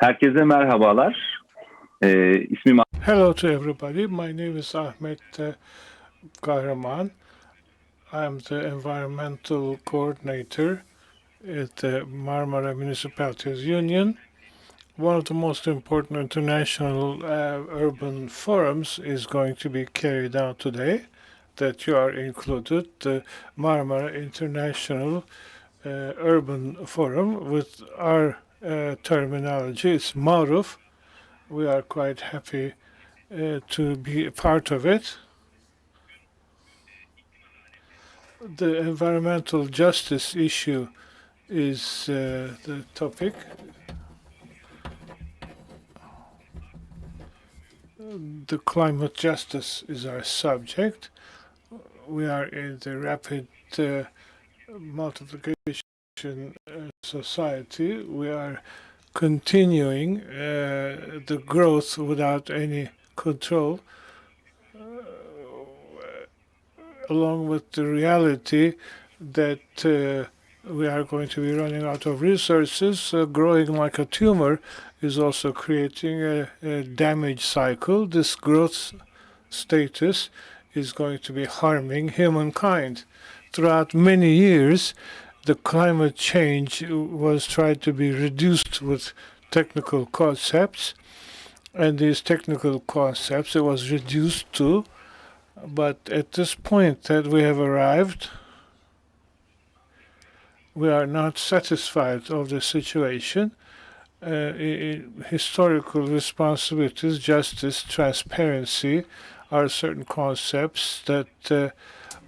Herkese merhabalar. İsmim Hello to everybody. My name is Ahmet Kahraman. I'm the environmental coordinator at the Marmara Municipalities Union. One of the most important international urban forums is going to be carried out today, that you are included, the Marmara International Urban Forum. With our terminology, it's MARUF. We are quite happy to be a part of it. The environmental justice issue is the topic. The climate justice is our subject. We are in the rapid multiplication society. We are continuing the growth without any control, along with the reality that we are going to be running out of resources. Growing like a tumor is also creating a damage cycle. This growth status is going to be harming humankind. Throughout many years, the climate change was tried to be reduced with technical concepts, and these technical concepts it was reduced to. But at this point that we have arrived, we are not satisfied of the situation. Historical responsibilities, justice, transparency are certain concepts that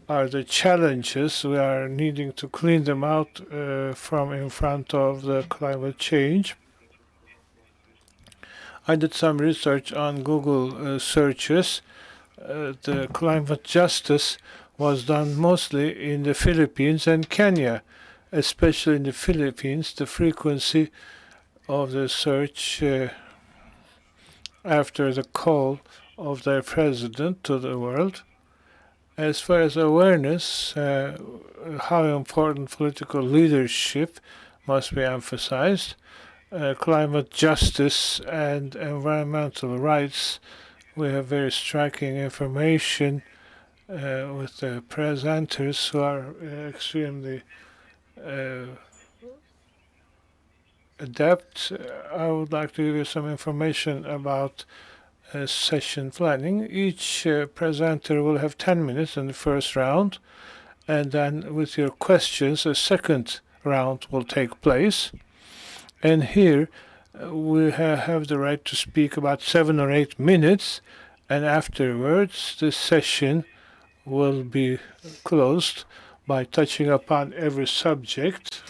are the challenges. We are needing to clean them out from in front of the climate change. I did some research on Google searches. The climate justice was done mostly in the Philippines and Kenya. Especially in the Philippines, the frequency of the search after the call of their president to the world. As far as awareness, how important political leadership must be emphasized. Climate justice and environmental rights, we have very striking information with the presenters who are extremely adept. I would like to give you some information about session planning. Each presenter will have 10 minutes in the first round, and then with your questions, a second round will take place. And here we have the right to speak about 7 or 8 minutes, and afterwards the session will be closed by touching upon every subject.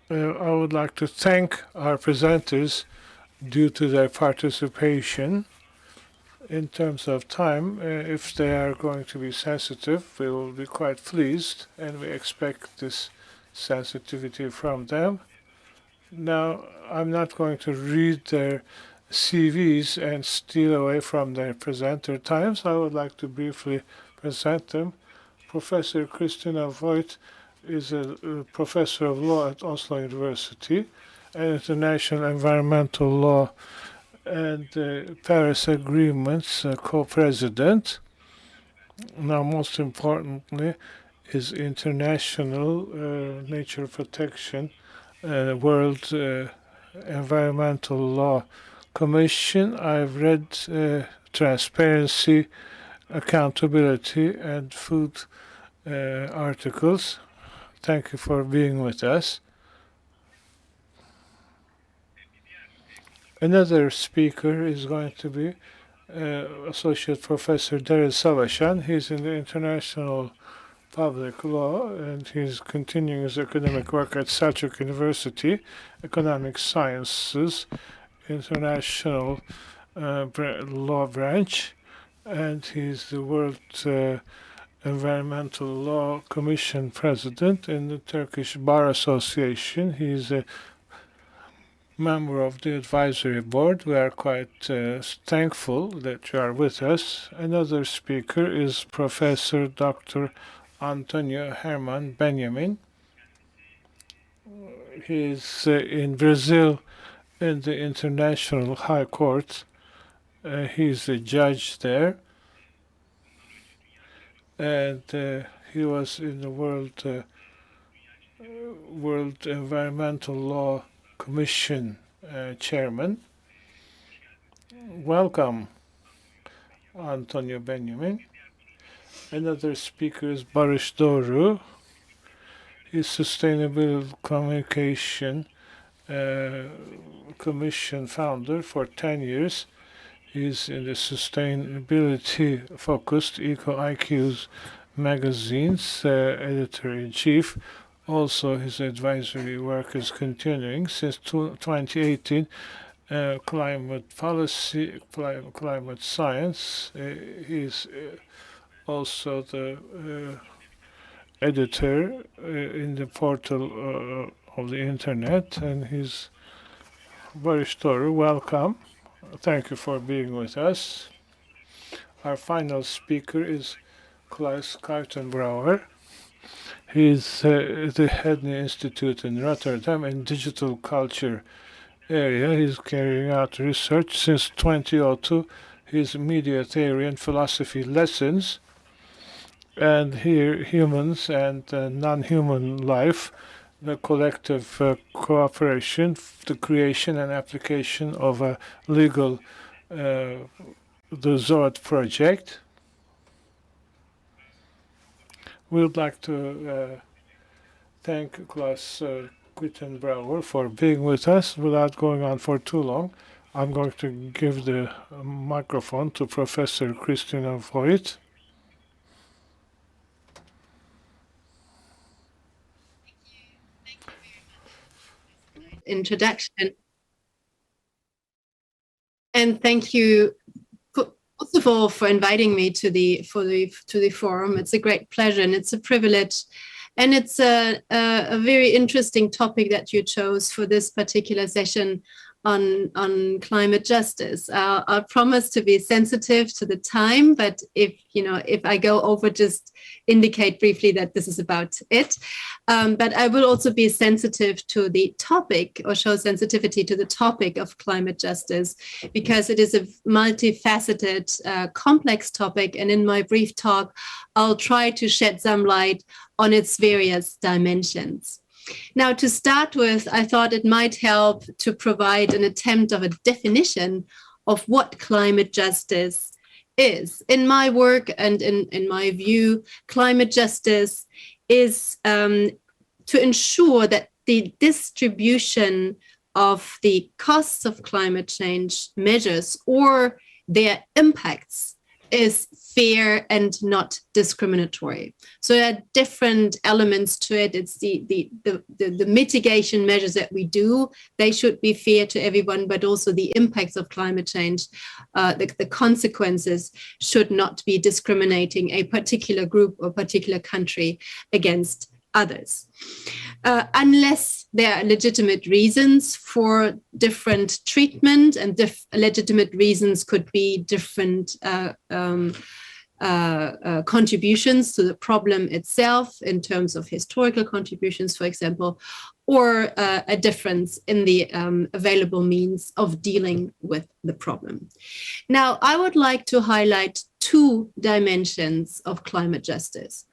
I would like to thank our presenters due to their participation. In terms of time, if they are going to be sensitive, we will be quite pleased, and we expect this sensitivity from them. Now, I'm not going to read their CVs and steal away from their presenter times. I would like to briefly present them. Professor Christina Voigt is a professor of law at Oslo University, and international environmental law and Paris agreements co-president. Now, most importantly, is international nature protection, World Environmental Law Commission. I've read transparency, accountability, and food articles. Thank you for being with us. Another speaker is going to be Associate Professor Darius Savaşan. He's in the international public law, and he's continuing his academic work at Selçuk University, economic sciences, international law branch, and he's the World Environmental Law Commission President in the Turkish Bar Association. He's a member of the advisory board. We are quite thankful that you are with us. Another speaker is Professor Dr. Antonio Herman Benjamin. He's in Brazil in the International High Court. He's a judge there. And he was in the World Environmental Law Commission chairman. Welcome, Antonio Benjamin. Another speaker is Barış Doğru. He's Sustainable Communication Commission founder for 10 years. He's in the sustainability-focused Eco IQ's magazine's editor-in-chief. Also, his advisory work is continuing since 2018. Climate policy, climate science. He's also the editor in the portal of the internet, and he's Barış Doğru. Welcome. Thank you for being with us. Our final speaker is Klaus Kartenbrouwer. He's at the Hedney Institute in Rotterdam in digital culture area. He's carrying out research since 2002. His media theory and philosophy lessons, and here humans and non-human life, the collective cooperation, the creation and application of a legal, the ZOD project. We would like to thank Klaus Quittenbrouwer for being with us. Without going on for too long, I'm going to give the microphone to Professor Christina Voigt. Introduction, and thank you first of all for inviting me to the forum. It's a great pleasure and it's a privilege, and it's a very interesting topic that you chose for this particular session on climate justice. I'll promise to be sensitive to the time, but if I go over, just indicate briefly that this is about it. But I will also be sensitive to the topic, or show sensitivity to the topic of climate justice, because it is a multifaceted, complex topic. And in my brief talk, I'll try to shed some light on its various dimensions. Now, to start with, I thought it might help to provide an attempt of a definition of what climate justice is. In my work and in my view, climate justice is to ensure that the distribution of the costs of climate change measures or their impacts is fair and not discriminatory. So there are different elements to it. It's the mitigation measures that we do. They should be fair to everyone, but also the impacts of climate change, the consequences should not be discriminating a particular group or particular country against others. Unless there are legitimate reasons for different treatment, and legitimate reasons could be different contributions to the problem itself in terms of historical contributions, for example, or a difference in the available means of dealing with the problem. Now, I would like to highlight two dimensions of climate justice.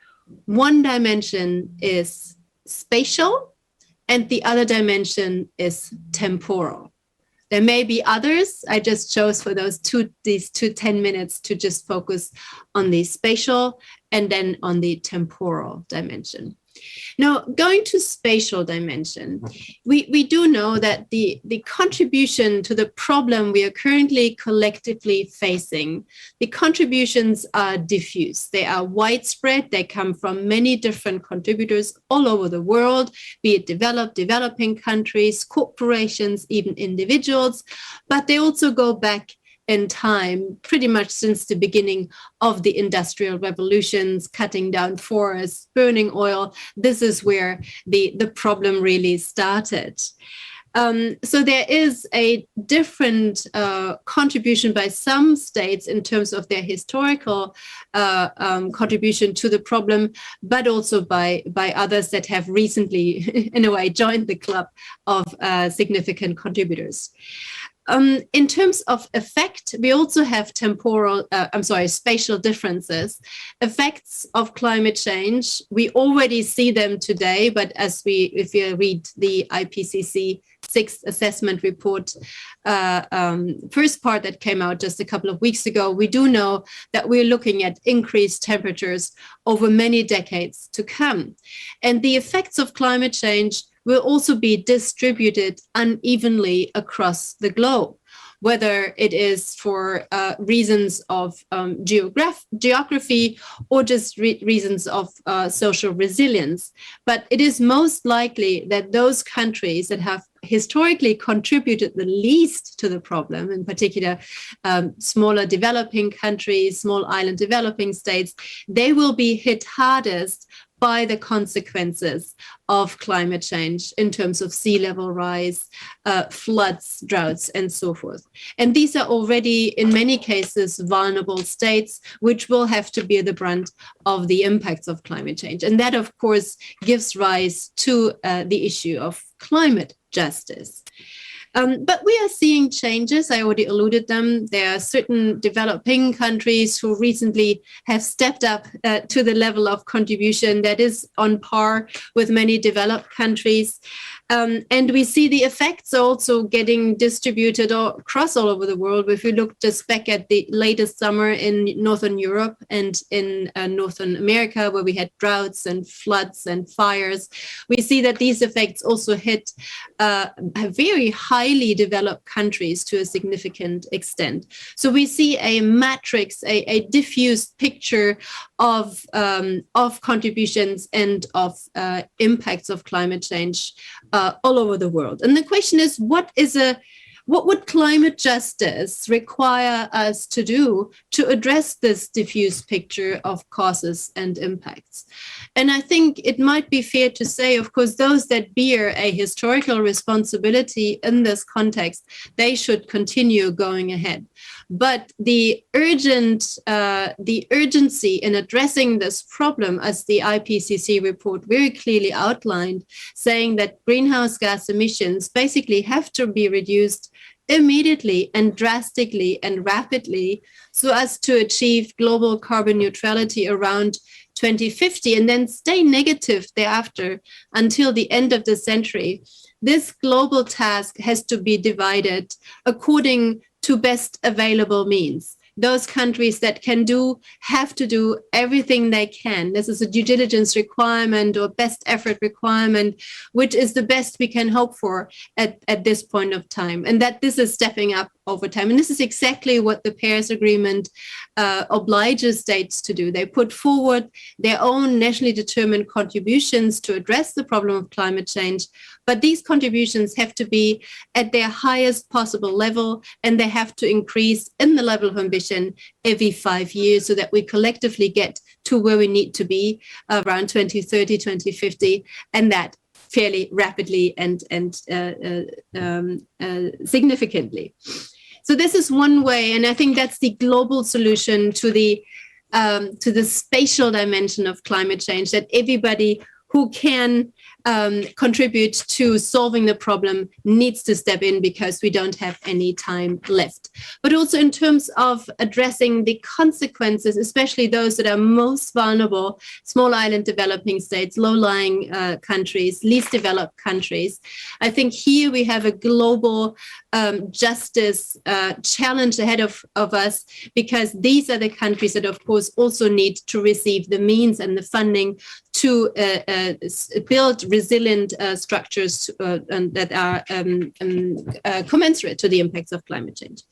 One dimension is spatial, and the other dimension is temporal. There may be others. I just chose for these 10 minutes to just focus on the spatial and then on the temporal dimension. Now, going to spatial dimension, we do know that the contribution to the problem we are currently collectively facing, the contributions are diffuse. They are widespread. They come from many different contributors all over the world, be it developing countries, corporations, even individuals, but they also go back in time, pretty much since the beginning of the industrial revolutions, cutting down forests, burning oil. This is where the problem really started. So there is a different contribution by some states in terms of their historical contribution to the problem, but also by others that have recently, in a way, joined the club of significant contributors. In terms of effect, we also have spatial differences. Effects of climate change, we already see them today, but if you read the IPCC sixth assessment report, first part that came out just a couple of weeks ago, we do know that we're looking at increased temperatures over many decades to come. And the effects of climate change will also be distributed unevenly across the globe, whether it is for reasons of geography or just reasons of social resilience. But it is most likely that those countries that have historically contributed the least to the problem, in particular smaller developing countries, small island developing states, they will be hit hardest by the consequences of climate change in terms of sea level rise, floods, droughts, and so forth. And these are already, in many cases, vulnerable states, which will have to bear the brunt of the impacts of climate change. And that, of course, gives rise to the issue of climate justice. But we are seeing changes. I already alluded them. There are certain developing countries who recently have stepped up to the level of contribution that is on par with many developed countries. And we see the effects also getting distributed across all over the world. If we look just back at the latest summer in Northern Europe and in Northern America, where we had droughts and floods and fires, we see that these effects also hit very highly developed countries to a significant extent. So we see a matrix, a diffused picture of contributions and of impacts of climate change all over the world. And the question is, what would climate justice require us to do to address this diffuse picture of causes and impacts? And I think it might be fair to say, of course, those that bear a historical responsibility in this context, they should continue going ahead. But the urgency in addressing this problem, as the IPCC report very clearly outlined, saying that greenhouse gas emissions basically have to be reduced immediately and drastically and rapidly so as to achieve global carbon neutrality around 2050 and then stay negative thereafter until the end of the century. This global task has to be divided according to best available means. Those countries that can do have to do everything they can. This is a due diligence requirement or best effort requirement, which is the best we can hope for at this point of time. And that this is stepping up over time. And this is exactly what the Paris Agreement obliges states to do. They put forward their own nationally determined contributions to address the problem of climate change. But these contributions have to be at their highest possible level, and they have to increase in the level of ambition every 5 years so that we collectively get to where we need to be around 2030, 2050, and that fairly rapidly and significantly. So this is one way, and I think that's the global solution to the spatial dimension of climate change, that everybody who can contribute to solving the problem needs to step in because we don't have any time left. But also in terms of addressing the consequences, especially those that are most vulnerable, small island developing states, low-lying countries, least developed countries. I think here we have a global justice challenge ahead of us, because these are the countries that, of course, also need to receive the means and the funding to build resilient structures and that are commensurate to the impacts of climate change.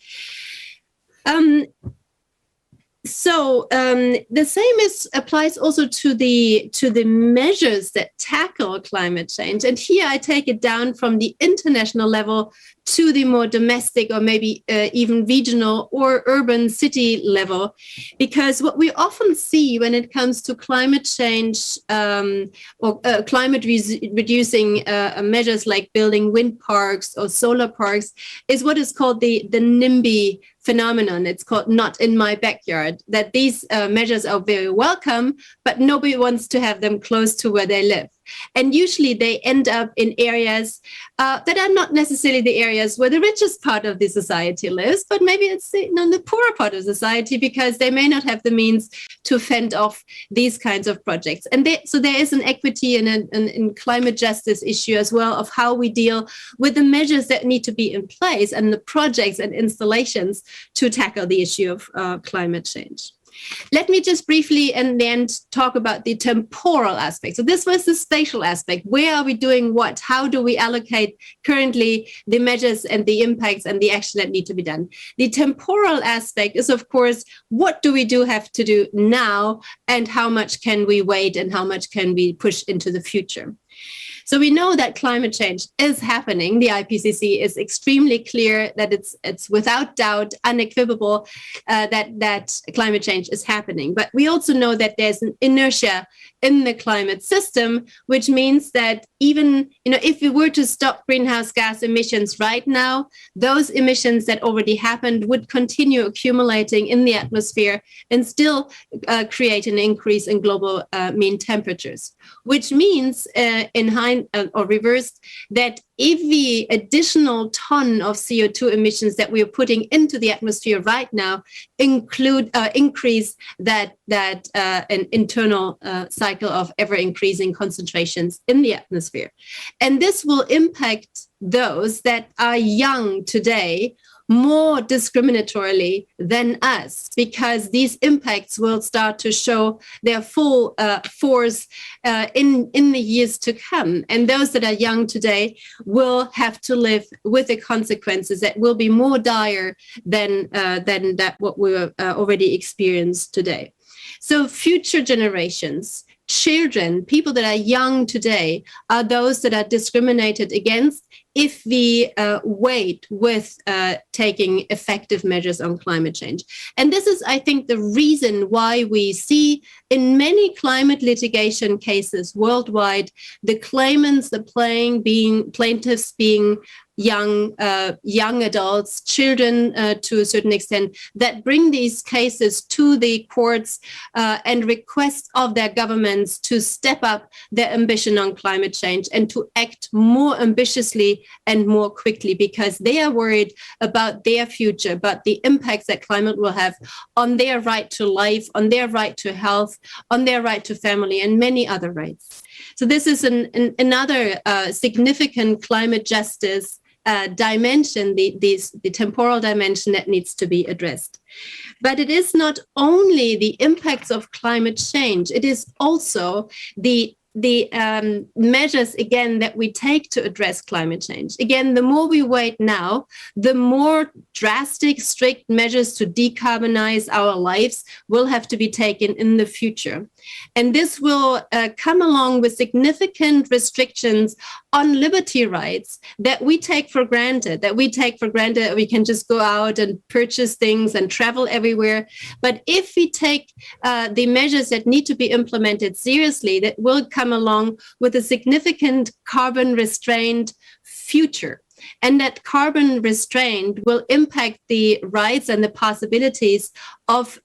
So the same applies also to the measures that tackle climate change. And here I take it down from the international level to the more domestic or maybe even regional or urban city level. Because what we often see when it comes to climate change or climate reducing measures like building wind parks or solar parks is what is called the NIMBY phenomenon. It's called not in my backyard, that these measures are very welcome, but nobody wants to have them close to where they live. And usually they end up in areas that are not necessarily the areas where the richest part of the society lives, but maybe it's the poorer part of society, because they may not have the means to fend off these kinds of projects. And so there is an equity and an climate justice issue as well of how we deal with the measures that need to be in place and the projects and installations to tackle the issue of climate change. Let me just briefly and then talk about the temporal aspect. So this was the spatial aspect. Where are we doing what? How do we allocate currently the measures and the impacts and the action that need to be done? The temporal aspect is, of course, what do we have to do now, and how much can we wait and how much can we push into the future? So we know that climate change is happening. The IPCC is extremely clear that it's without doubt, unequivocal, that climate change is happening. But we also know that there's an inertia in the climate system, which means that even if we were to stop greenhouse gas emissions right now, those emissions that already happened would continue accumulating in the atmosphere and still create an increase in global mean temperatures, which means or reversed, that every additional ton of CO2 emissions that we are putting into the atmosphere right now increase that an internal cycle of ever increasing concentrations in the atmosphere. And this will impact those that are young today more discriminatorily than us, because these impacts will start to show their full force in the years to come. And those that are young today will have to live with the consequences that will be more dire than that what we already experienced today. So future generations, children, people that are young today, are those that are discriminated against if we wait with taking effective measures on climate change. And this is, I think, the reason why we see in many climate litigation cases worldwide, the claimants, the plaintiffs being young adults, children to a certain extent, that bring these cases to the courts and request of their governments to step up their ambition on climate change and to act more ambitiously and more quickly, because they are worried about their future, about the impacts that climate will have on their right to life, on their right to health, on their right to family, and many other rights. So this is another significant climate justice dimension, the temporal dimension that needs to be addressed. But it is not only the impacts of climate change, it is also the measures, again, that we take to address climate change. Again, the more we wait now, the more drastic, strict measures to decarbonize our lives will have to be taken in the future. And this will come along with significant restrictions on liberty rights that we take for granted, we can just go out and purchase things and travel everywhere. But if we take the measures that need to be implemented seriously, that will come along with a significant carbon restrained future. And that carbon restraint will impact the rights and the possibilities of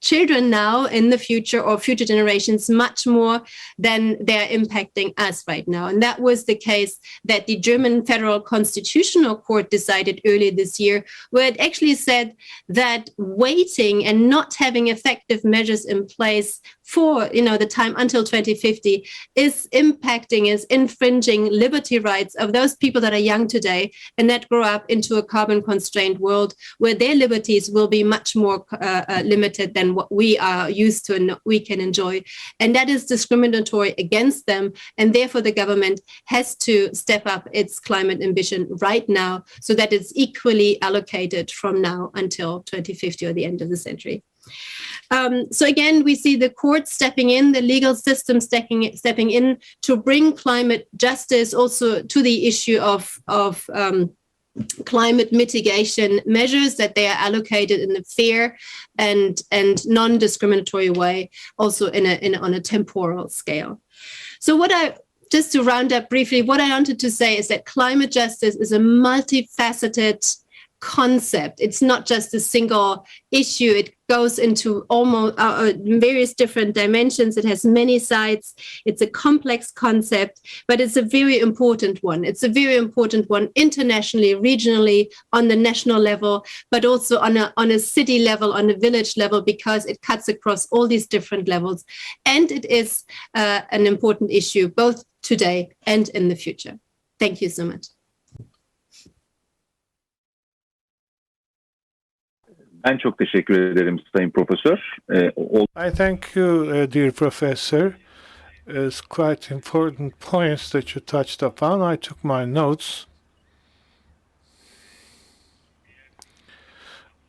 children now in the future, or future generations, much more than they're impacting us right now. And that was the case that the German Federal Constitutional Court decided earlier this year, where it actually said that waiting and not having effective measures in place for the time until 2050 is infringing liberty rights of those people that are young today and that grow up into a carbon constrained world where their liberties will be much more limited than what we are used to and what we can enjoy. And that is discriminatory against them. And therefore the government has to step up its climate ambition right now so that it's equally allocated from now until 2050 or the end of the century. So again, we see the courts stepping in, the legal system stepping in to bring climate justice also to the issue of climate mitigation measures, that they are allocated in a fair and non-discriminatory way, also on a temporal scale. So just to round up briefly, what I wanted to say is that climate justice is a multifaceted concept. It's not just a single issue. It goes into almost various different dimensions. It has many sides. It's a complex concept, but it's a very important one. It's a very important one internationally, regionally, on the national level, but also on a city level, on a village level, because it cuts across all these different levels. And it is an important issue, both today and in the future. Thank you so much. Ben çok teşekkür ederim Sayın Profesör. I thank you, dear professor. It's quite important points that you touched upon. I took my notes.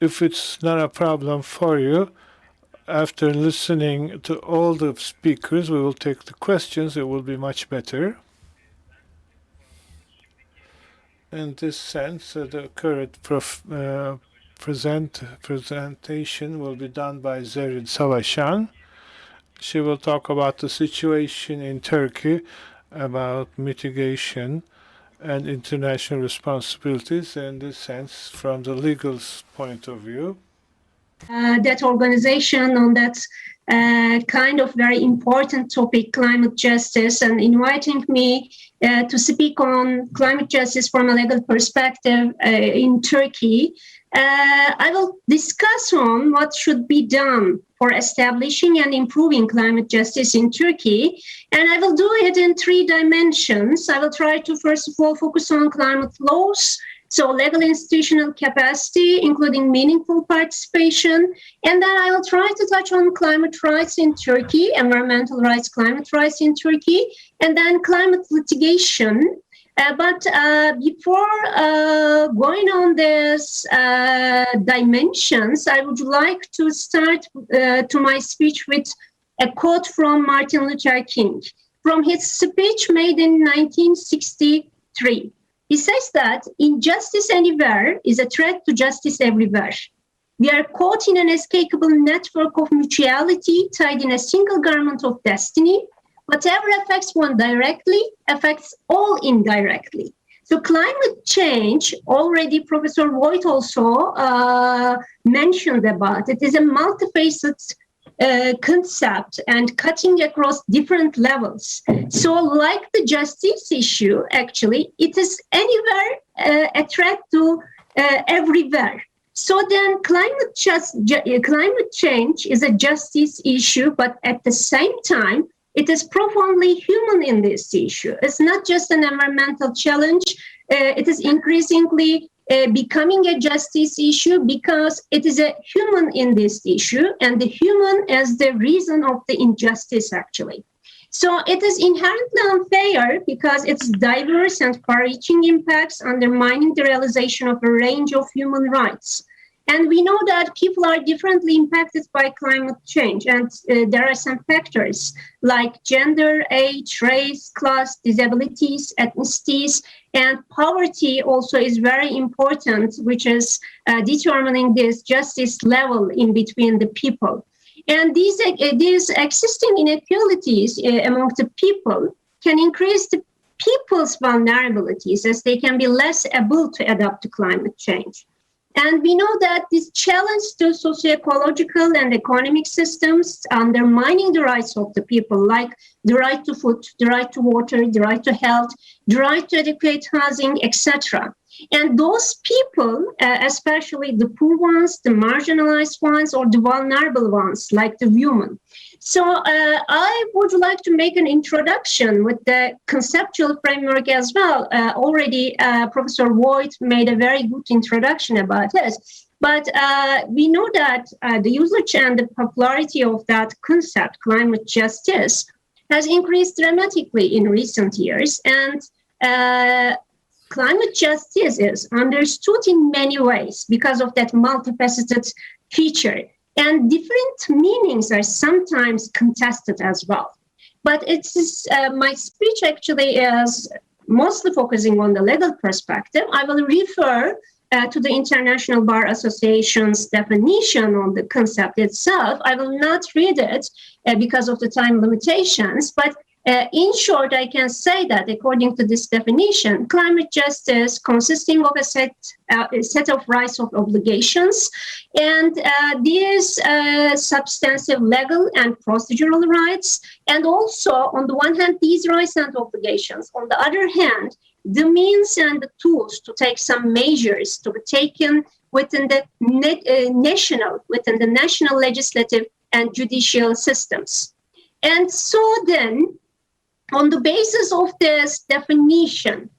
If it's not a problem for you, after listening to all the speakers, we will take the questions. It will be much better. In this sense, the current presentation will be done by Zerrin Savaşan. She will talk about the situation in Turkey, about mitigation and international responsibilities in this sense from the legal point of view. That organization on that kind of very important topic, climate justice, and inviting me to speak on climate justice from a legal perspective in Turkey. I will discuss on what should be done for establishing and improving climate justice in Turkey. And I will do it in 3 dimensions. I will try to, first of all, focus on climate laws, so legal institutional capacity, including meaningful participation. And then I will try to touch on climate rights in Turkey, environmental rights, climate rights in Turkey, and then climate litigation. But before going on these dimensions, I would like to start to my speech with a quote from Martin Luther King, from his speech made in 1963. He says that injustice anywhere is a threat to justice everywhere. We are caught in an inescapable network of mutuality tied in a single garment of destiny. Whatever affects one directly affects all indirectly. So climate change, already Professor Voigt also mentioned about it, is a multifaceted concept and cutting across different levels. So like the justice issue, actually, it is anywhere a threat to everywhere. So then climate change is a justice issue, but at the same time, it is profoundly human in this issue. It's not just an environmental challenge. It is increasingly becoming a justice issue because it is a human in this issue, and the human as the reason of the injustice, actually. So it is inherently unfair because its diverse and far-reaching impacts undermining the realization of a range of human rights. And we know that people are differently impacted by climate change. And there are some factors like gender, age, race, class, disabilities, ethnicities, and poverty also is very important, which is determining this justice level in between the people. And these existing inequalities among the people can increase the people's vulnerabilities as they can be less able to adapt to climate change. And we know that this challenge to socio-ecological and economic systems undermining the rights of the people, like the right to food, the right to water, the right to health, the right to adequate housing, etc. And those people, especially the poor ones, the marginalized ones, or the vulnerable ones, like the women. So I would like to make an introduction with the conceptual framework as well. Already Professor Voigt made a very good introduction about this. But we know that the usage and the popularity of that concept, climate justice, has increased dramatically in recent years. And climate justice is understood in many ways because of that multifaceted feature. And different meanings are sometimes contested as well. But it is my speech actually is mostly focusing on the legal perspective, I will refer to the International Bar Association's definition on the concept itself. I will not read it because of the time limitations, but in short, I can say that according to this definition, climate justice consisting of a set of rights of obligations, and these substantive legal and procedural rights, and also on the one hand, these rights and obligations, on the other hand, the means and the tools to take some measures to be taken within the national legislative and judicial systems. And so then, on the basis of this definition,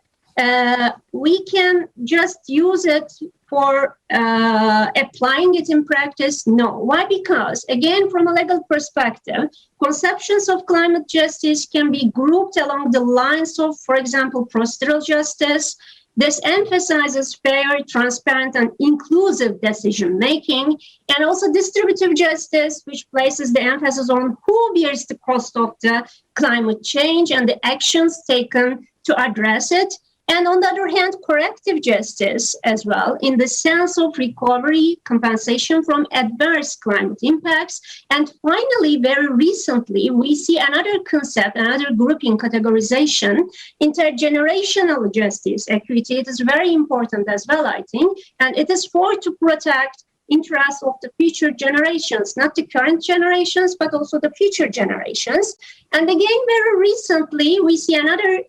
we can just use it for applying it in practice? No. Why? Because, again, from a legal perspective, conceptions of climate justice can be grouped along the lines of, for example, procedural justice. This emphasizes fair, transparent, and inclusive decision-making, and also distributive justice, which places the emphasis on who bears the cost of the climate change and the actions taken to address it. And on the other hand, corrective justice as well, in the sense of recovery, compensation from adverse climate impacts. And finally, very recently, we see another concept, another grouping categorization, intergenerational justice, equity. It is very important as well, I think, and it is for to protect interests of the future generations, not the current generations, but also the future generations. And again, very recently, we see another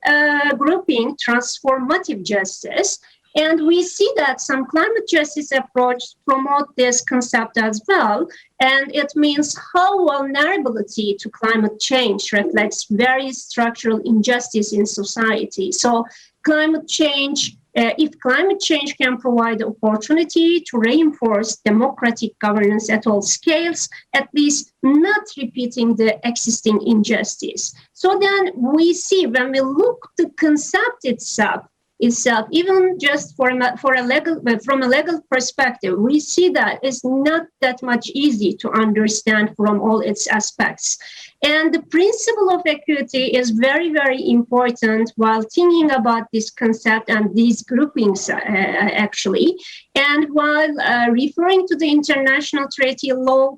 grouping, transformative justice. And we see that some climate justice approach promote this concept as well. And it means how vulnerability to climate change reflects various structural injustice in society. So climate change, if climate change can provide opportunity to reinforce democratic governance at all scales, at least not repeating the existing injustice. So then we see, when we look at the concept itself, even just from a legal perspective, we see that it's not that much easy to understand from all its aspects. And the principle of equity is very, very important while thinking about this concept and these groupings, actually. And while referring to the international treaty law,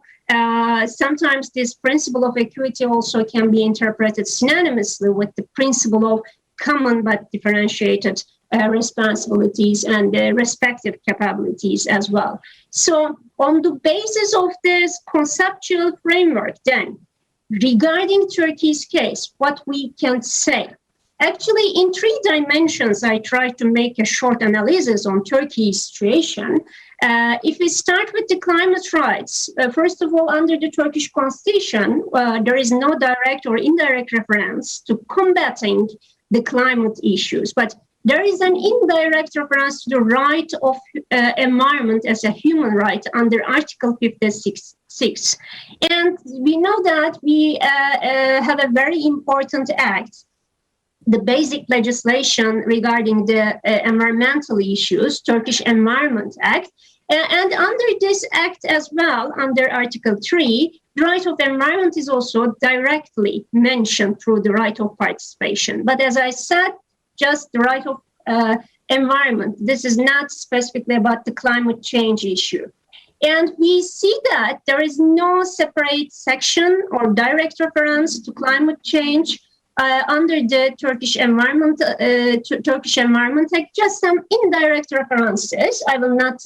sometimes this principle of equity also can be interpreted synonymously with the principle of common but differentiated responsibilities and respective capabilities as well. So on the basis of this conceptual framework, then, regarding Turkey's case, what we can say? Actually, in 3 dimensions, I tried to make a short analysis on Turkey's situation. If we start with the climate rights, first of all, under the Turkish constitution, there is no direct or indirect reference to combating the climate issues, but there is an indirect reference to the right of environment as a human right under Article 56. And we know that we have a very important act, the basic legislation regarding the environmental issues, Turkish Environment Act. And under this act as well, under Article 3, the right of environment is also directly mentioned through the right of participation. But as I said, just the right of environment. This is not specifically about the climate change issue. And we see that there is no separate section or direct reference to climate change under the Turkish Environment Act, just some indirect references. I will not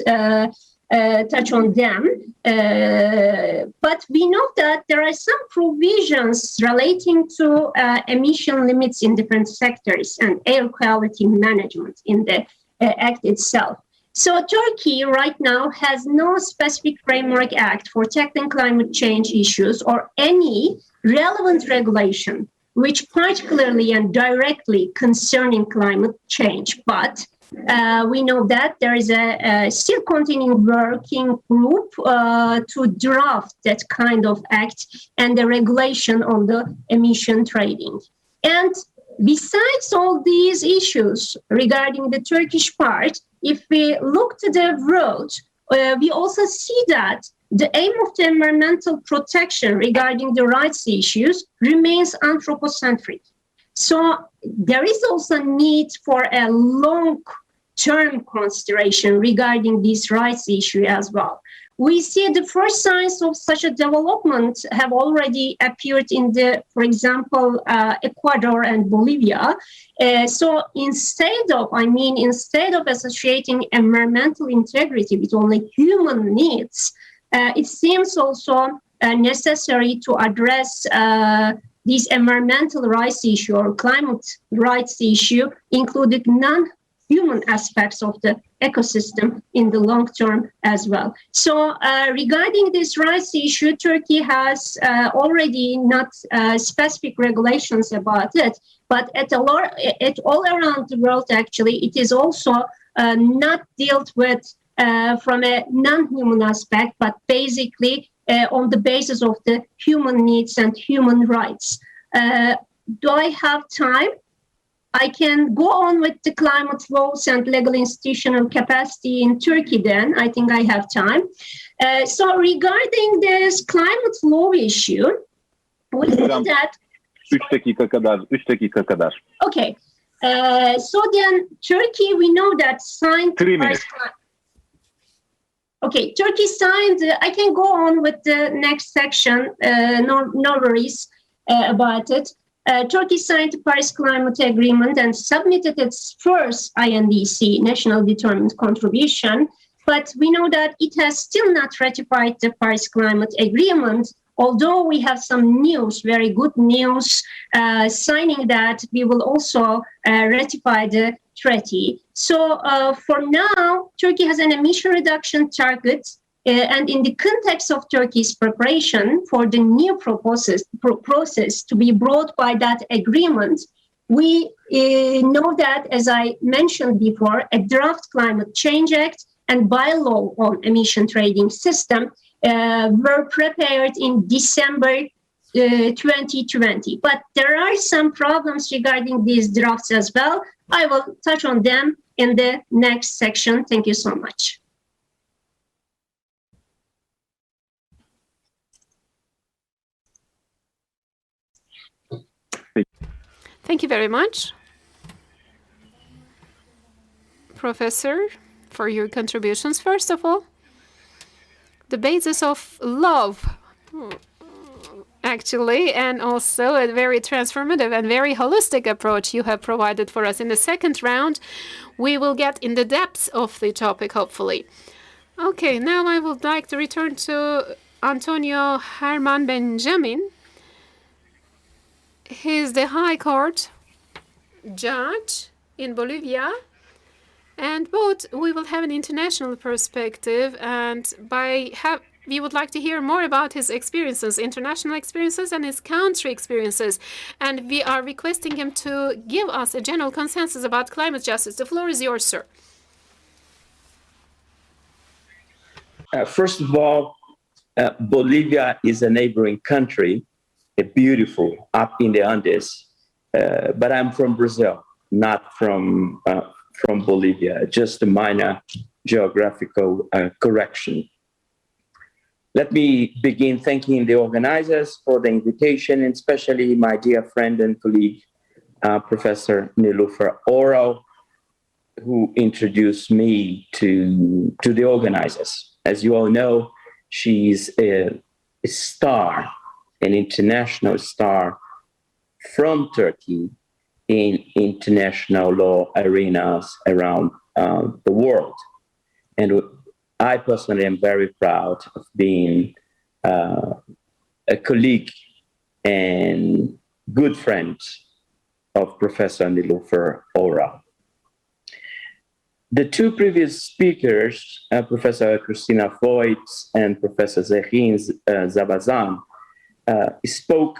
touch on them. But we know that there are some provisions relating to emission limits in different sectors and air quality management in the act itself. So Turkey right now has no specific framework act for tackling climate change issues or any relevant regulation which particularly and directly concerning climate change. But we know that there is a still continuing working group to draft that kind of act and the regulation on the emission trading. And besides all these issues regarding the Turkish part, if we look to the road, we also see that the aim of the environmental protection regarding the rights issues remains anthropocentric. So there is also need for a long-term consideration regarding this rights issue as well. We see the first signs of such a development have already appeared in for example, Ecuador and Bolivia. So instead of associating environmental integrity with only human needs, it seems also necessary to address this environmental rights issue or climate rights issue, including non-human aspects of the ecosystem in the long term as well. So regarding this rights issue, Turkey has already not specific regulations about it, but all around the world, actually, it is also not dealt with from a non-human aspect, but basically on the basis of the human needs and human rights. Do I have time? I can go on with the climate laws and legal institutional capacity in Turkey then. I think I have time. So regarding this climate law issue, we see that... 3 dakika kadar. Okay. So then Turkey, we know that signed... 3 minutes. Okay, Turkey signed, I can go on with the next section, no worries about it. Turkey signed the Paris Climate Agreement and submitted its first INDC, National Determined Contribution, but we know that it has still not ratified the Paris Climate Agreement, although we have some news, very good news, signing that we will also ratify the treaty. So for now, Turkey has an emission reduction target, and in the context of Turkey's preparation for the new process to be brought by that agreement, we know that, as I mentioned before, a draft Climate Change Act and bylaw on emission trading system were prepared in December 2020. But there are some problems regarding these drafts as well. I will touch on them in the next section. Thank you so much. Thank you very much, Professor, for your contributions. First of all, the basis of love, actually, and also a very transformative and very holistic approach you have provided for us. In the second round, we will get in the depths of the topic, hopefully. Okay, now I would like to return to Antonio Herman Benjamin. He's the High Court judge in Bolivia, and both we will have an international perspective, and we would like to hear more about his experiences, international experiences and his country experiences, and we are requesting him to give us a general consensus about climate justice. The floor is yours, sir. First of all, Bolivia is a neighboring country, beautiful, up in the Andes, but I'm from Brazil, not from Bolivia. Just a minor geographical correction. Let me begin thanking the organizers for the invitation, and especially my dear friend and colleague, Professor Niloufer Oral, who introduced me to the organizers. As you all know, she's a star, an international star from Turkey in international law arenas around the world. And I personally am very proud of being a colleague and good friend of Professor Niloufer Oral. The two previous speakers, Professor Christina Voigt and Professor Zerrin Zabazan, spoke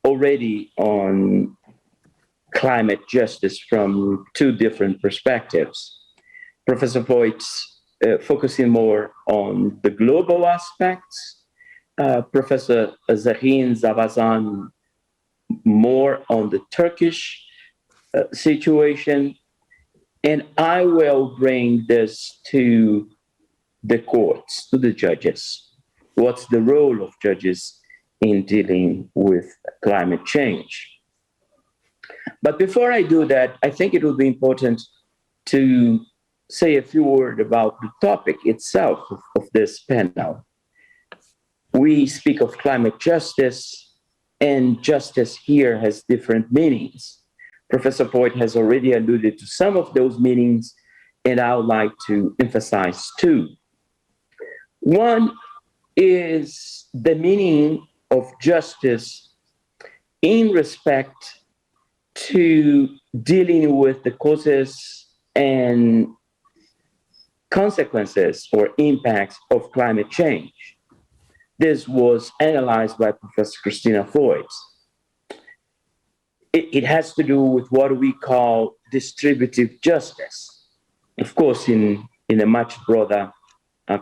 already on climate justice from two different perspectives. Professor Voigt focusing more on the global aspects, Professor Zerrin Zabazan more on the Turkish situation, and I will bring this to the courts, to the judges. What's the role of judges in dealing with climate change? But before I do that, I think it would be important to say a few words about the topic itself of this panel. We speak of climate justice, and justice here has different meanings. Professor Poit has already alluded to some of those meanings, and I would like to emphasize two. One is the meaning of justice in respect to dealing with the causes and consequences or impacts of climate change. This was analyzed by Professor Christina Voigt. It has to do with what we call distributive justice, of course, in a much broader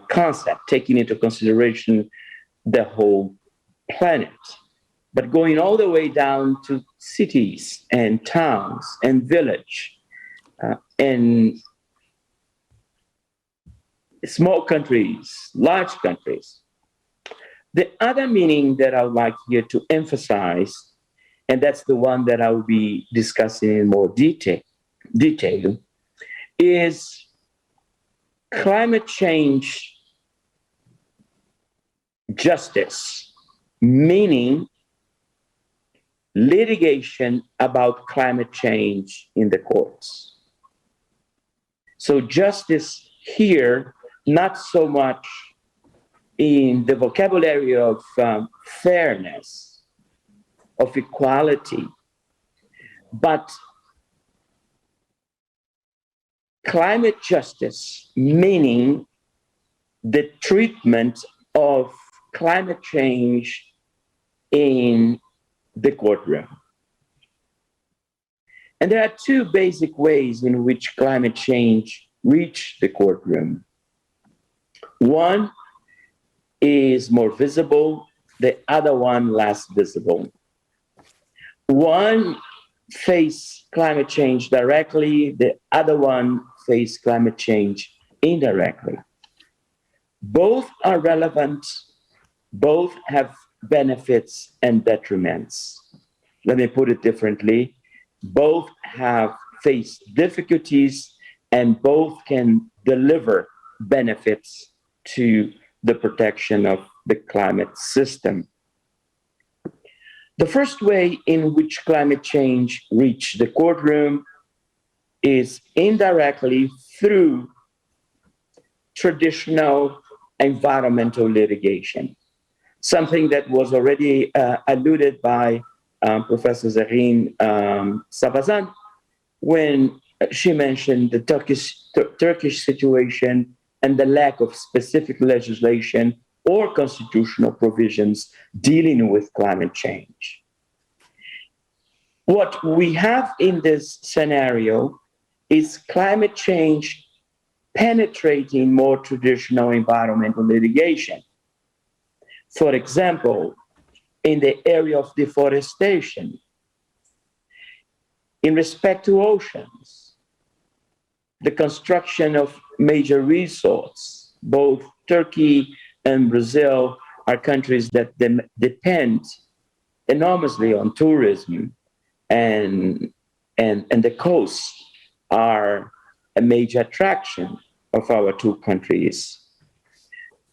concept, taking into consideration the whole planet, but going all the way down to cities and towns and village and small countries, large countries. The other meaning that I would like here to emphasize, and that's the one that I will be discussing in more detail, is climate change justice, meaning litigation about climate change in the courts. So justice here, not so much in the vocabulary of fairness, of equality, but climate justice, meaning the treatment of climate change in the courtroom. And there are two basic ways in which climate change reach the courtroom. One is more visible, the other one less visible. One face climate change directly, the other one face climate change indirectly. Both are relevant, both have benefits and detriments. Let me put it differently. Both have faced difficulties and both can deliver benefits to the protection of the climate system. The first way in which climate change reaches the courtroom is indirectly through traditional environmental litigation, something that was already alluded by Professor Zerrin Savazan when she mentioned the Turkish situation and the lack of specific legislation or constitutional provisions dealing with climate change. What we have in this scenario is climate change penetrating more traditional environmental litigation. For example, in the area of deforestation, in respect to oceans, the construction of major resorts. Both Turkey and Brazil are countries that depend enormously on tourism, and the coasts are a major attraction of our two countries.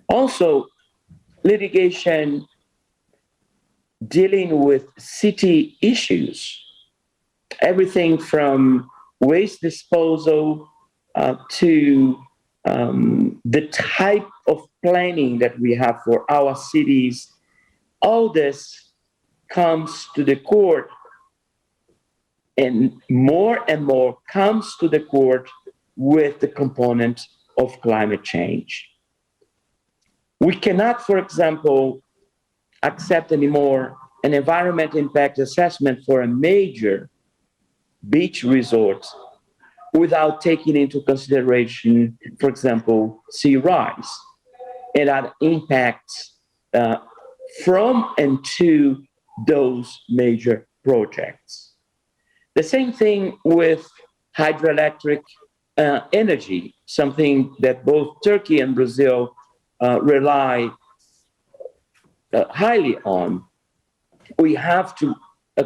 Also, litigation dealing with city issues, everything from waste disposal to the type of planning that we have for our cities. All this comes to the court, and more comes to the court with the component of climate change. We cannot, for example, accept anymore an environmental impact assessment for a major beach resort without taking into consideration, for example, sea rise and that impacts from and to those major projects. The same thing with hydroelectric energy, something that both Turkey and Brazil rely highly on. We have to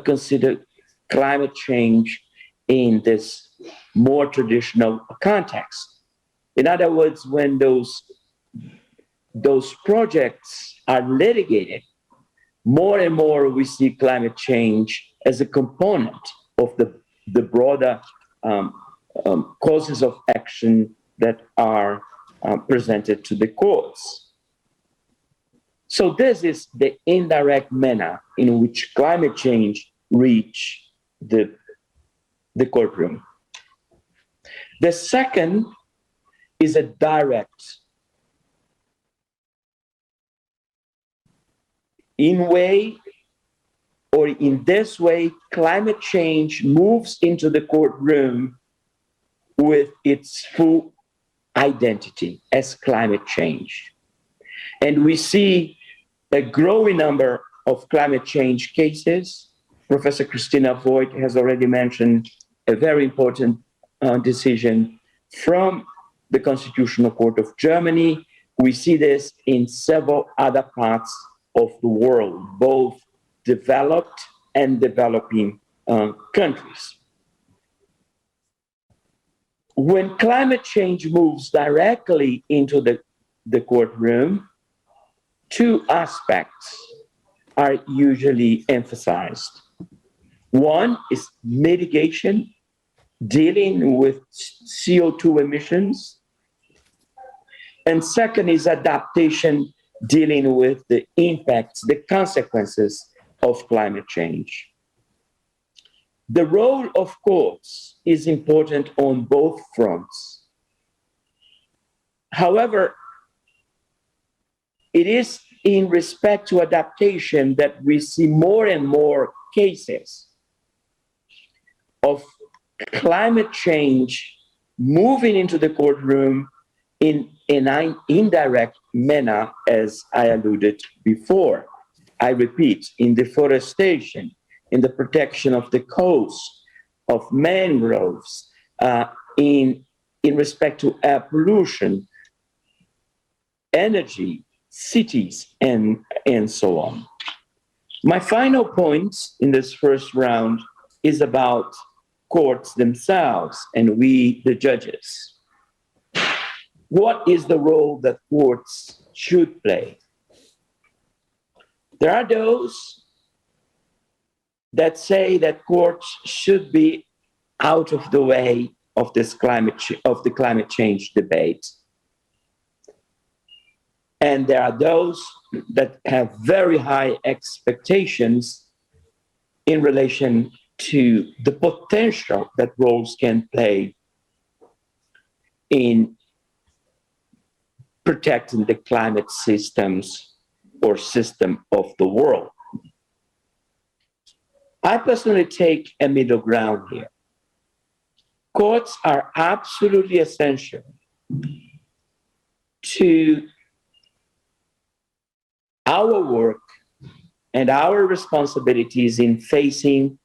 consider climate change in this more traditional context. In other words, when those projects are litigated, more and more we see climate change as a component of the broader causes of action that are presented to the courts. So this is the indirect manner in which climate change reach the courtroom. The second is a direct. In this way, climate change moves into the courtroom with its full identity as climate change. And we see a growing number of climate change cases. Professor Christina Voigt has already mentioned a very important decision from the Constitutional Court of Germany. We see this in several other parts of the world, both developed and developing countries. When climate change moves directly into the courtroom, two aspects are usually emphasized. One is mitigation, dealing with CO2 emissions. And second is adaptation, dealing with the impacts, the consequences of climate change. The role of courts is important on both fronts. However, it is in respect to adaptation that we see more and more cases of climate change moving into the courtroom in an indirect manner, as I alluded before. I repeat, in deforestation, in the protection of the coast, of mangroves, in respect to air pollution, energy, cities, and so on. My final point in this first round is about courts themselves and we, the judges. What is the role that courts should play? There are those that say that courts should be out of the way of this the climate change debate. And there are those that have very high expectations in relation to the potential that roles can play in protecting the climate systems or system of the world. I personally take a middle ground here. Courts are absolutely essential to our work and our responsibilities in facing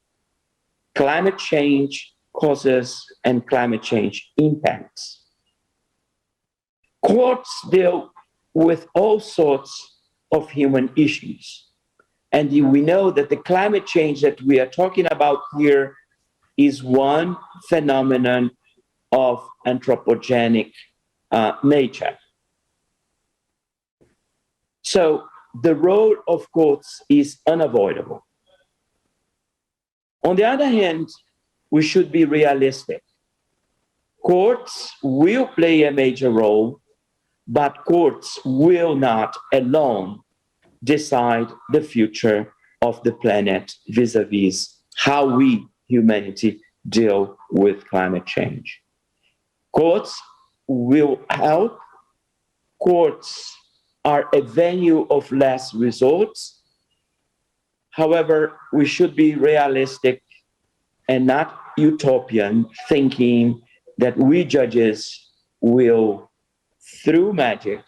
climate change causes and climate change impacts. Courts deal with all sorts of human issues. And we know that the climate change that we are talking about here is one phenomenon of anthropogenic nature. So the role of courts is unavoidable. On the other hand, we should be realistic. Courts will play a major role, but courts will not alone decide the future of the planet vis-a-vis how we, humanity, deal with climate change. Courts will help. Courts are a venue of last resorts. However, we should be realistic and not utopian, thinking that we judges will, through magic,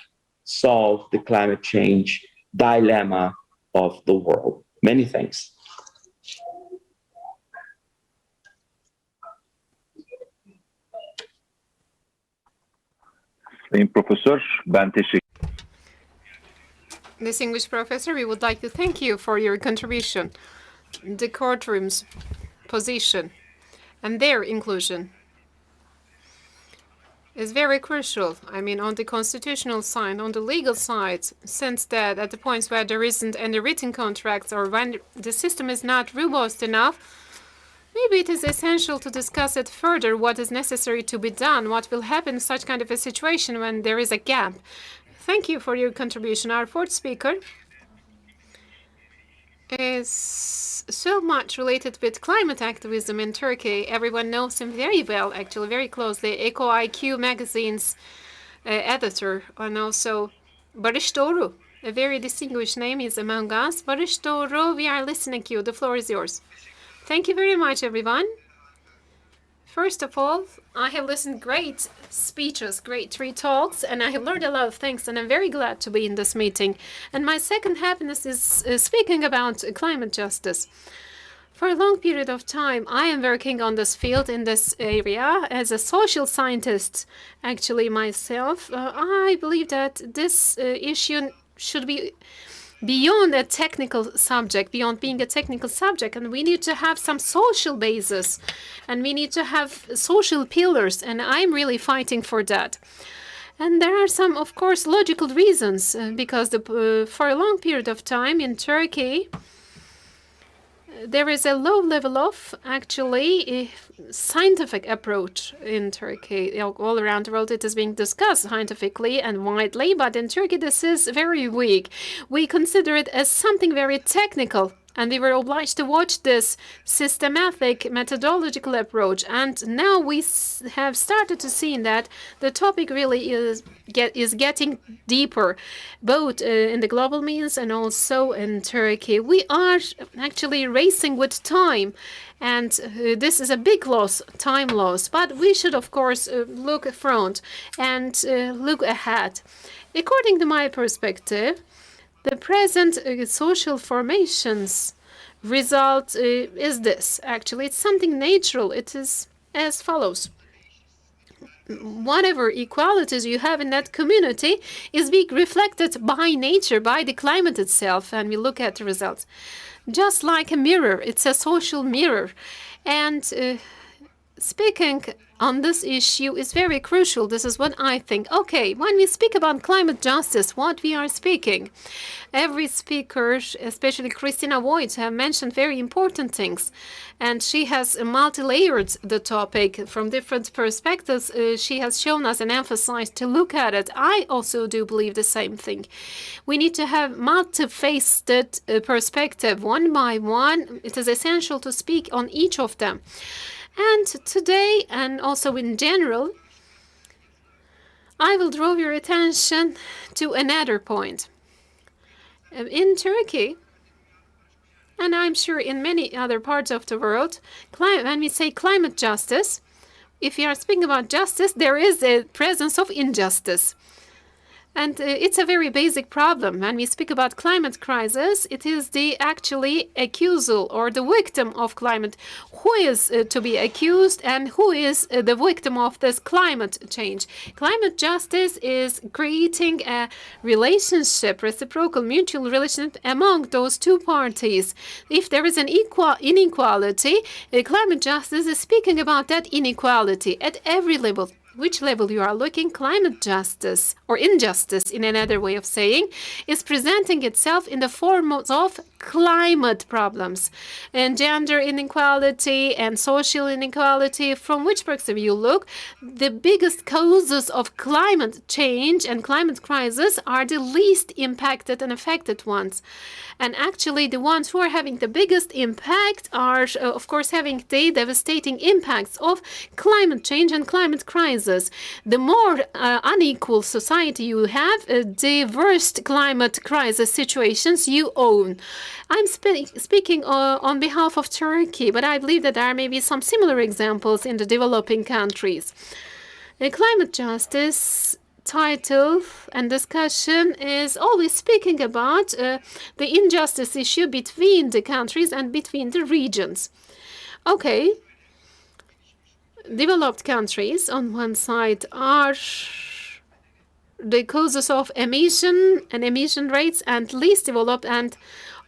solve the climate change dilemma of the world. Many thanks. Sayın Profesör, ben teşekkür Distinguished professor, we would like to thank you for your contribution. The courtrooms position and their inclusion is very crucial. I mean, on the constitutional side, on the legal side, since that at the points where there isn't any written contracts or when the system is not robust enough, maybe it is essential to discuss it further, what is necessary to be done, what will happen in such kind of a situation when there is a gap. Thank you for your contribution. Our fourth speaker is so much related with climate activism in Turkey. Everyone knows him very well, actually, very closely. Eco IQ magazine's editor, and also Barış Doğru, a very distinguished name is among us. Barış Doğru, we are listening to you. The floor is yours. Thank you very much, everyone. First of all, I have listened great speeches, great 3 talks, and I have learned a lot of things, and I'm very glad to be in this meeting. And my second happiness is speaking about climate justice. For a long period of time, I am working on this field in this area as a social scientist, actually myself. I believe that this issue should be beyond a technical subject, beyond being a technical subject, and we need to have some social basis, and we need to have social pillars, and I'm really fighting for that. And there are some, of course, logical reasons, because for a long period of time in Turkey, there is a low level of actually scientific approach in Turkey. All around the world it is being discussed scientifically and widely, but in Turkey this is very weak. We consider it as something very technical, and we were obliged to watch this systematic methodological approach. And now we have started to see that the topic really is getting deeper, both in the global means and also in Turkey. We are actually racing with time, and this is a big loss, time loss. But we should, of course, look front and look ahead. According to my perspective, the present social formations result is this. Actually, it's something natural. It is as follows. Whatever equalities you have in that community is being reflected by nature, by the climate itself, and we look at the results. Just like a mirror, it's a social mirror. And speaking on this issue is very crucial. This is what I think. Okay, when we speak about climate justice, what we are speaking, every speaker, especially Christina Voigt, have mentioned very important things, and she has multi-layered the topic from different perspectives. She has shown us and emphasized to look at it. I also do believe the same thing. We need to have multi-faceted perspective, one by one. It is essential to speak on each of them. And today, and also in general, I will draw your attention to another point. In Turkey, and I'm sure in many other parts of the world, when we say climate justice, if we are speaking about justice, there is a presence of injustice. And it's a very basic problem. When we speak about climate crisis, it is the actually accusal or the victim of climate who is to be accused and who is the victim of this climate change. Climate justice is creating a relationship, reciprocal mutual relationship among those two parties. If there is an inequality, climate justice is speaking about that inequality at every level. Which level you are looking, climate justice, or injustice in another way of saying, is presenting itself in the form of climate problems and gender inequality and social inequality. From which perspective you look, the biggest causes of climate change and climate crisis are the least impacted and affected ones. And actually the ones who are having the biggest impact are, of course, having the devastating impacts of climate change and climate crisis. The more unequal society you have, the worst climate crisis situations you own. I'm speaking on behalf of Turkey, but I believe that there may be some similar examples in the developing countries. Climate justice title and discussion is always speaking about the injustice issue between the countries and between the regions. Okay, developed countries on one side are the causes of emission and emission rates, and least developed and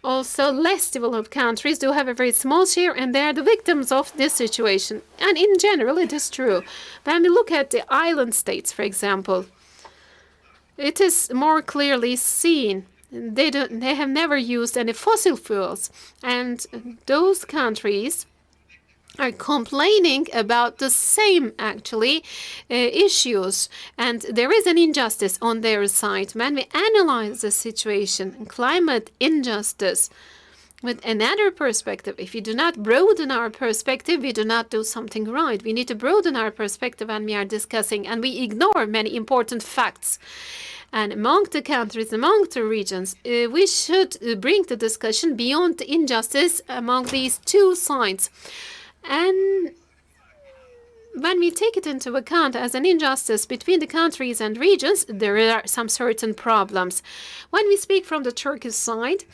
Also, less developed countries do have a very small share, and they are the victims of this situation. And in general, it is true. When we look at the island states, for example, it is more clearly seen. They have never used any fossil fuels, and those countries are complaining about the same actually issues, and there is an injustice on their side. When we analyze the situation, climate injustice, with another perspective, if we do not broaden our perspective, we do not do something right. We need to broaden our perspective when we are discussing, and we ignore many important facts. And among the countries, among the regions, we should bring the discussion beyond the injustice among these two sides. And when we take it into account as an injustice between the countries and regions, there are some certain problems. When we speak from the Turkish side,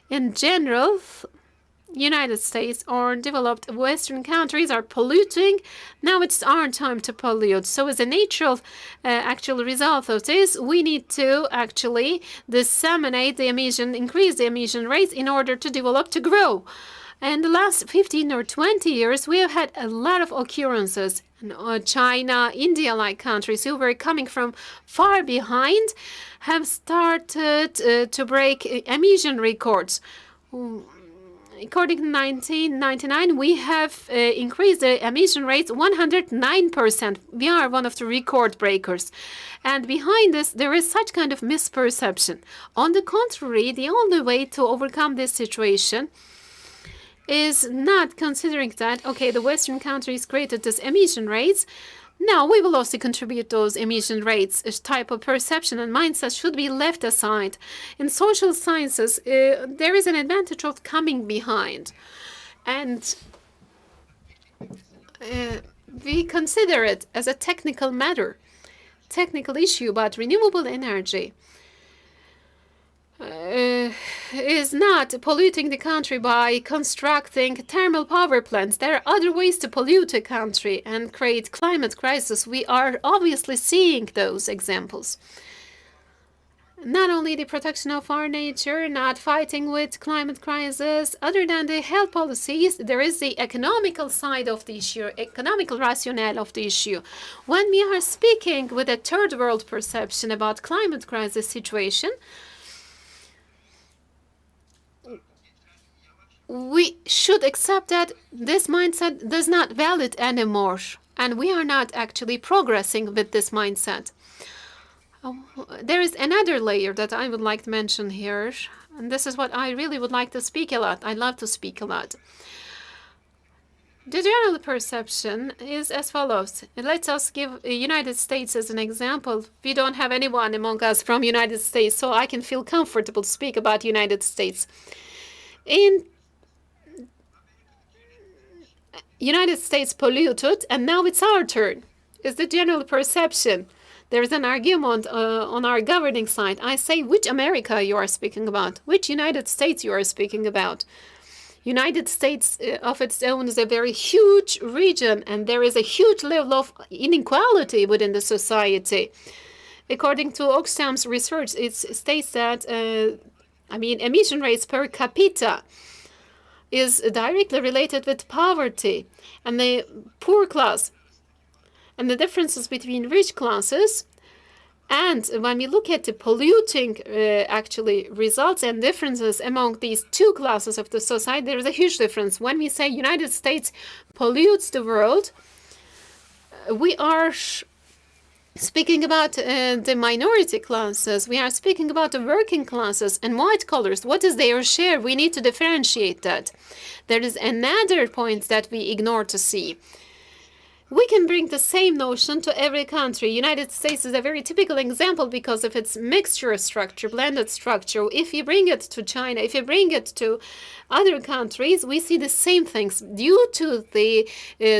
in general, United States or developed Western countries are polluting. Now it's our time to pollute. So as a natural actual result of this, we need to actually disseminate the emission, increase the emission rates in order to develop, to grow. In the last 15 or 20 years, we have had a lot of occurrences. China, India-like countries who were coming from far behind have started to break emission records. According to 1999, we have increased the emission rates 109%. We are one of the record breakers. And behind this, there is such kind of misperception. On the contrary, the only way to overcome this situation is not considering that, okay, the Western countries created these emission rates. Now we will also contribute those emission rates. A type of perception and mindset should be left aside. In social sciences, there is an advantage of coming behind. And we consider it as a technical matter, technical issue about renewable energy. Is not polluting the country by constructing thermal power plants. There are other ways to pollute a country and create climate crisis. We are obviously seeing those examples. Not only the protection of our nature, not fighting with climate crisis, other than the health policies, there is the economical side of the issue, economical rationale of the issue. When we are speaking with a third world perception about climate crisis situation, we should accept that this mindset does not valid anymore, and we are not actually progressing with this mindset. There is another layer that I would like to mention here, and this is what I really would like to speak a lot. I love to speak a lot. The general perception is as follows. Let us give the United States as an example. We don't have anyone among us from United States, so I can feel comfortable to speak about United States. In United States polluted, and now it's our turn. It's the general perception. There is an argument on our governing side. I say, which America you are speaking about? Which United States you are speaking about? United States of its own is a very huge region, and there is a huge level of inequality within the society. According to Oxfam's research, it states that, emission rates per capita is directly related with poverty and the poor class and the differences between rich classes. And when we look at the polluting actually results and differences among these two classes of the society, there is a huge difference. When we say United States pollutes the world, we are speaking about the minority classes. We are speaking about the working classes and white collars. What is their share? We need to differentiate that. There is another point that we ignore to see. We can bring the same notion to every country. United States is a very typical example because of its mixture structure, blended structure. If you bring it to China, if you bring it to other countries, we see the same things. Due to the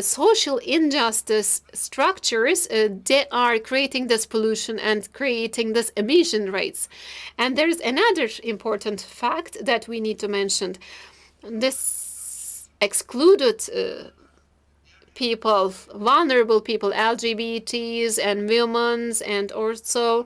social injustice structures, they are creating this pollution and creating this emission rates. And there is another important fact that we need to mention. This excluded people, vulnerable people, LGBTs and women, and also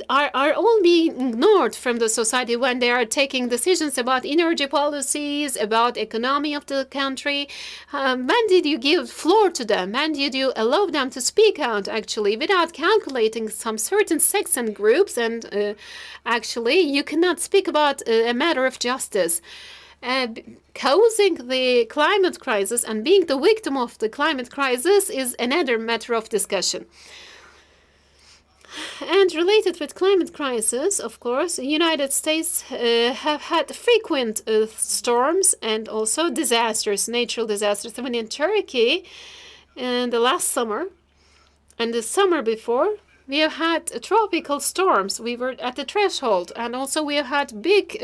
are all being ignored from the society when they are taking decisions about energy policies, about economy of the country. When did you give floor to them? When did you allow them to speak out, actually, without calculating some certain sects and groups? And actually, you cannot speak about a matter of justice. Causing the climate crisis and being the victim of the climate crisis is another matter of discussion. And related with climate crisis, of course, the United States have had frequent storms and also disasters, natural disasters. Even in Turkey, in the last summer and the summer before, we have had tropical storms. We were at the threshold, and also we have had big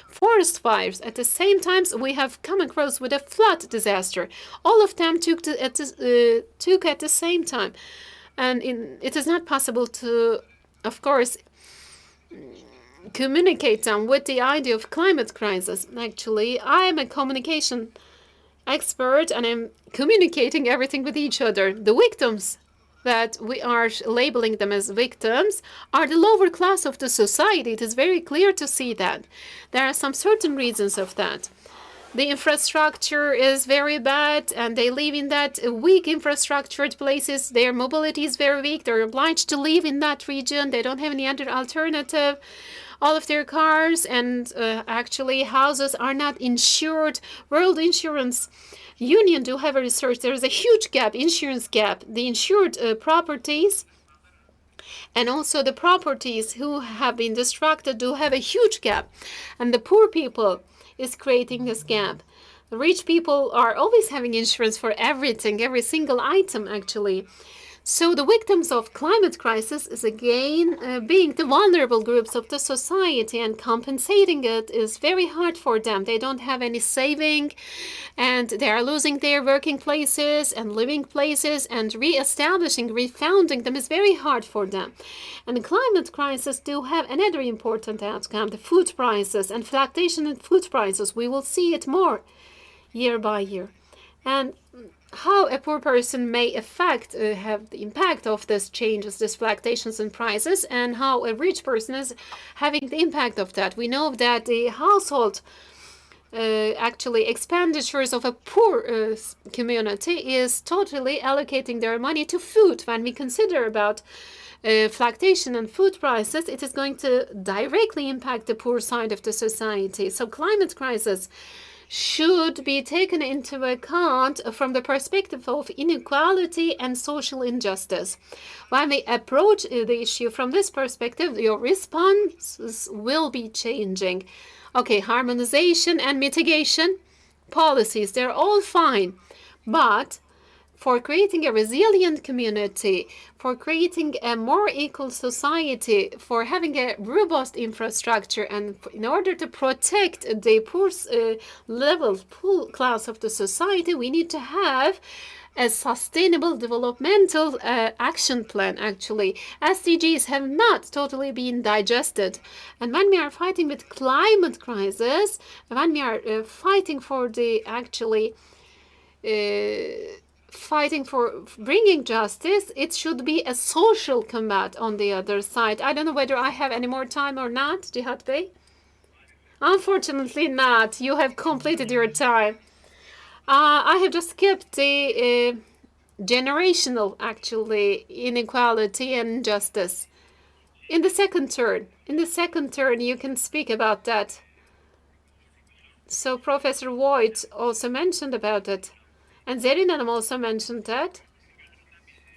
forest fires. At the same time, we have come across with a flood disaster. All of them took at the same time. And it is not possible to, of course, communicate them with the idea of climate crisis. Actually, I am a communication expert and I'm communicating everything with each other. The victims that we are labeling them as victims are the lower class of the society. It is very clear to see that. There are some certain reasons of that. The infrastructure is very bad, and they live in that weak infrastructured places. Their mobility is very weak. They're obliged to live in that region. They don't have any other alternative. All of their cars and actually houses are not insured. World Insurance Union do have a research. There is a huge gap, insurance gap. The insured properties and also the properties who have been destructed do have a huge gap. And the poor people is creating this gap. The rich people are always having insurance for everything, every single item, actually. So the victims of climate crisis is again being the vulnerable groups of the society, and compensating it is very hard for them. They don't have any saving, and they are losing their working places and living places, and re-establishing, refounding them is very hard for them. And the climate crisis do have another important outcome, the food prices and fluctuation in food prices. We will see it more year by year. And how a poor person may have the impact of these changes, these fluctuations in prices, and how a rich person is having the impact of that. We know that the household actually expenditures of a poor community is totally allocating their money to food. When we consider about fluctuation in food prices, it is going to directly impact the poor side of the society. So climate crisis should be taken into account from the perspective of inequality and social injustice. When we approach the issue from this perspective, your responses will be changing. Okay, harmonization and mitigation policies, they're all fine, but for creating a resilient community, for creating a more equal society, for having a robust infrastructure, and in order to protect the poor class of the society, we need to have a sustainable developmental action plan, actually. SDGs have not totally been digested. And when we are fighting with climate crisis, when we are fighting for the actually fighting for bringing justice, it should be a social combat on the other side. I don't know whether I have any more time or not, Cihat Bey. Unfortunately not. You have completed your time. I have just skipped the generational, actually, inequality and injustice. In the second turn, you can speak about that. So Professor Voigt also mentioned about it. And Zerrin Hanım also mentioned that.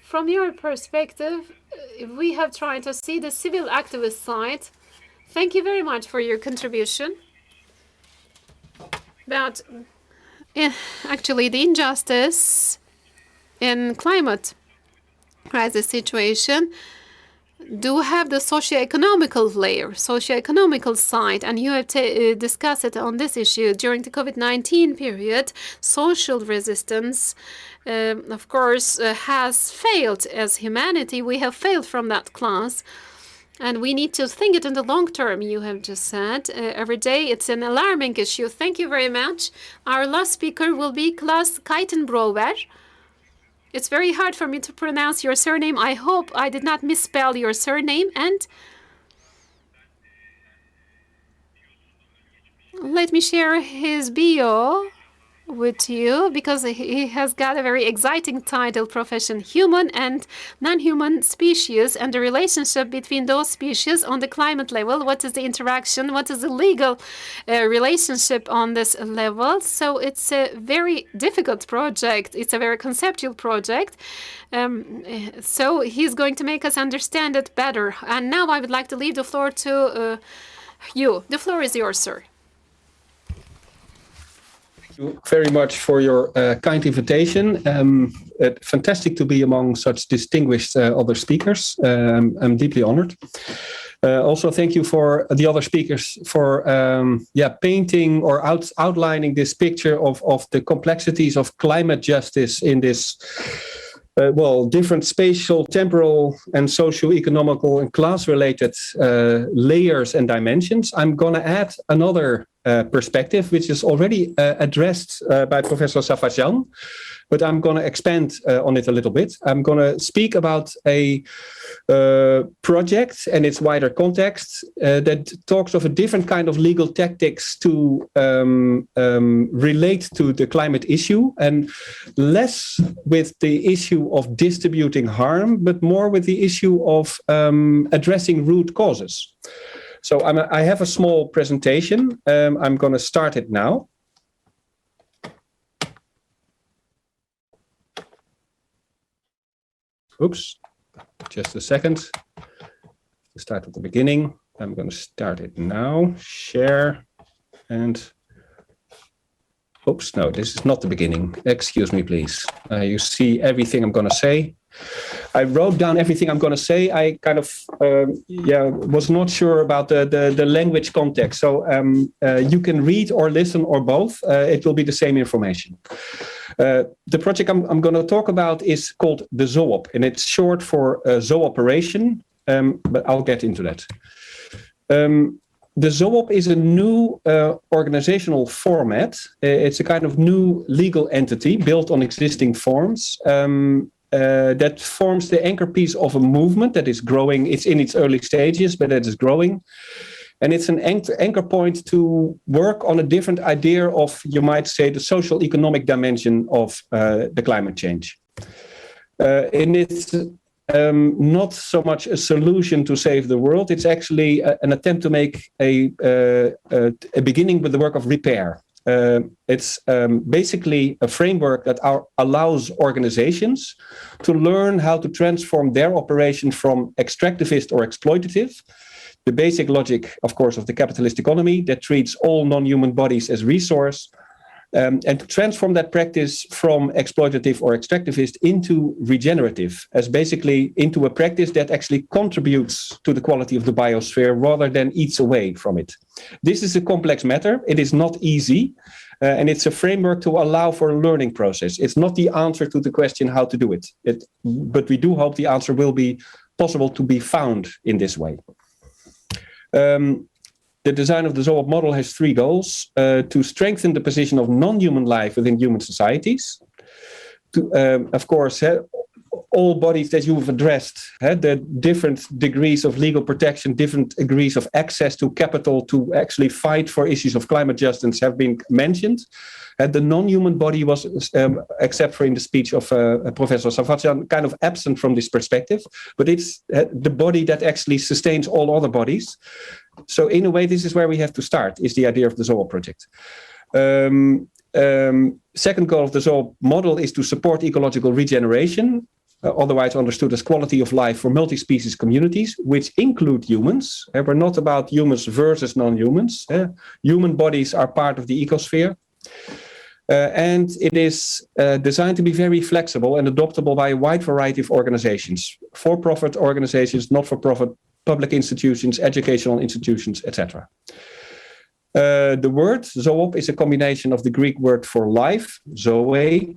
From your perspective, we have tried to see the civil activist side. Thank you very much for your contribution. But actually, the injustice in climate crisis situation do have the socio-economical layer, socio-economical side, and you have discussed it on this issue during the COVID-19 period. Social resistance, of course, has failed as humanity. We have failed from that class, and we need to think it in the long term, you have just said. Every day it's an alarming issue. Thank you very much. Our last speaker will be Klaus Keitenbrower. It's very hard for me to pronounce your surname. I hope I did not misspell your surname. And let me share his bio with you, because he has got a very exciting title profession: human and non-human species and the relationship between those species on the climate level. What is the interaction? What is the legal relationship on this level? So it's a very difficult project. It's a very conceptual project. So he's going to make us understand it better. And now I would like to leave the floor to you. The floor is yours, sir. Thank you very much for your kind invitation. Fantastic to be among such distinguished other speakers. I'm deeply honored. Also, thank you for the other speakers for painting or outlining this picture of the complexities of climate justice in this different spatial, temporal, and socio-economical and class-related layers and dimensions. I'm going to add another perspective, which is already addressed by Professor Safadjan, but I'm going to expand on it a little bit. I'm going to speak about a project and its wider context that talks of a different kind of legal tactics to relate to the climate issue, and less with the issue of distributing harm, but more with the issue of addressing root causes. So I have a small presentation. I'm going to start it now. Oops, just a second. To start at the beginning. I'm going to start it now. Share and... Oops, no, this is not the beginning. Excuse me, please. You see everything I'm going to say. I wrote down everything I'm going to say. I kind of was not sure about the language context. So you can read or listen or both. It will be the same information. The project I'm going to talk about is called the ZOOP, and it's short for Zooperation, but I'll get into that. The ZOOP is a new organizational format. It's a kind of new legal entity built on existing forms. That forms the anchor piece of a movement that is growing. It's in its early stages, but it is growing. And it's an anchor point to work on a different idea of, you might say, the social economic dimension of the climate change. And it's not so much a solution to save the world. It's actually an attempt to make a beginning with the work of repair. It's basically a framework that allows organizations to learn how to transform their operation from extractivist or exploitative, the basic logic, of course, of the capitalist economy that treats all non-human bodies as resource, and to transform that practice from exploitative or extractivist into regenerative, as basically into a practice that actually contributes to the quality of the biosphere rather than eats away from it. This is a complex matter. It is not easy, and it's a framework to allow for a learning process. It's not the answer to the question how to do it, but we do hope the answer will be possible to be found in this way. The design of the ZOOP model has three goals: to strengthen the position of non-human life within human societies, to, of course, all bodies that you have addressed, the different degrees of legal protection, different degrees of access to capital to actually fight for issues of climate justice have been mentioned. The non-human body was, except for in the speech of Professor Safadjan, kind of absent from this perspective, but it's the body that actually sustains all other bodies. So in a way, this is where we have to start, is the idea of the ZOOP project. Second goal of the ZOOP model is to support ecological regeneration, otherwise understood as quality of life for multi-species communities, which include humans. We're not about humans versus non-humans. Human bodies are part of the ecosphere. And it is designed to be very flexible and adoptable by a wide variety of organizations, for-profit organizations, not-for-profit, public institutions, educational institutions, etc. The word zoop is a combination of the Greek word for life, zoe.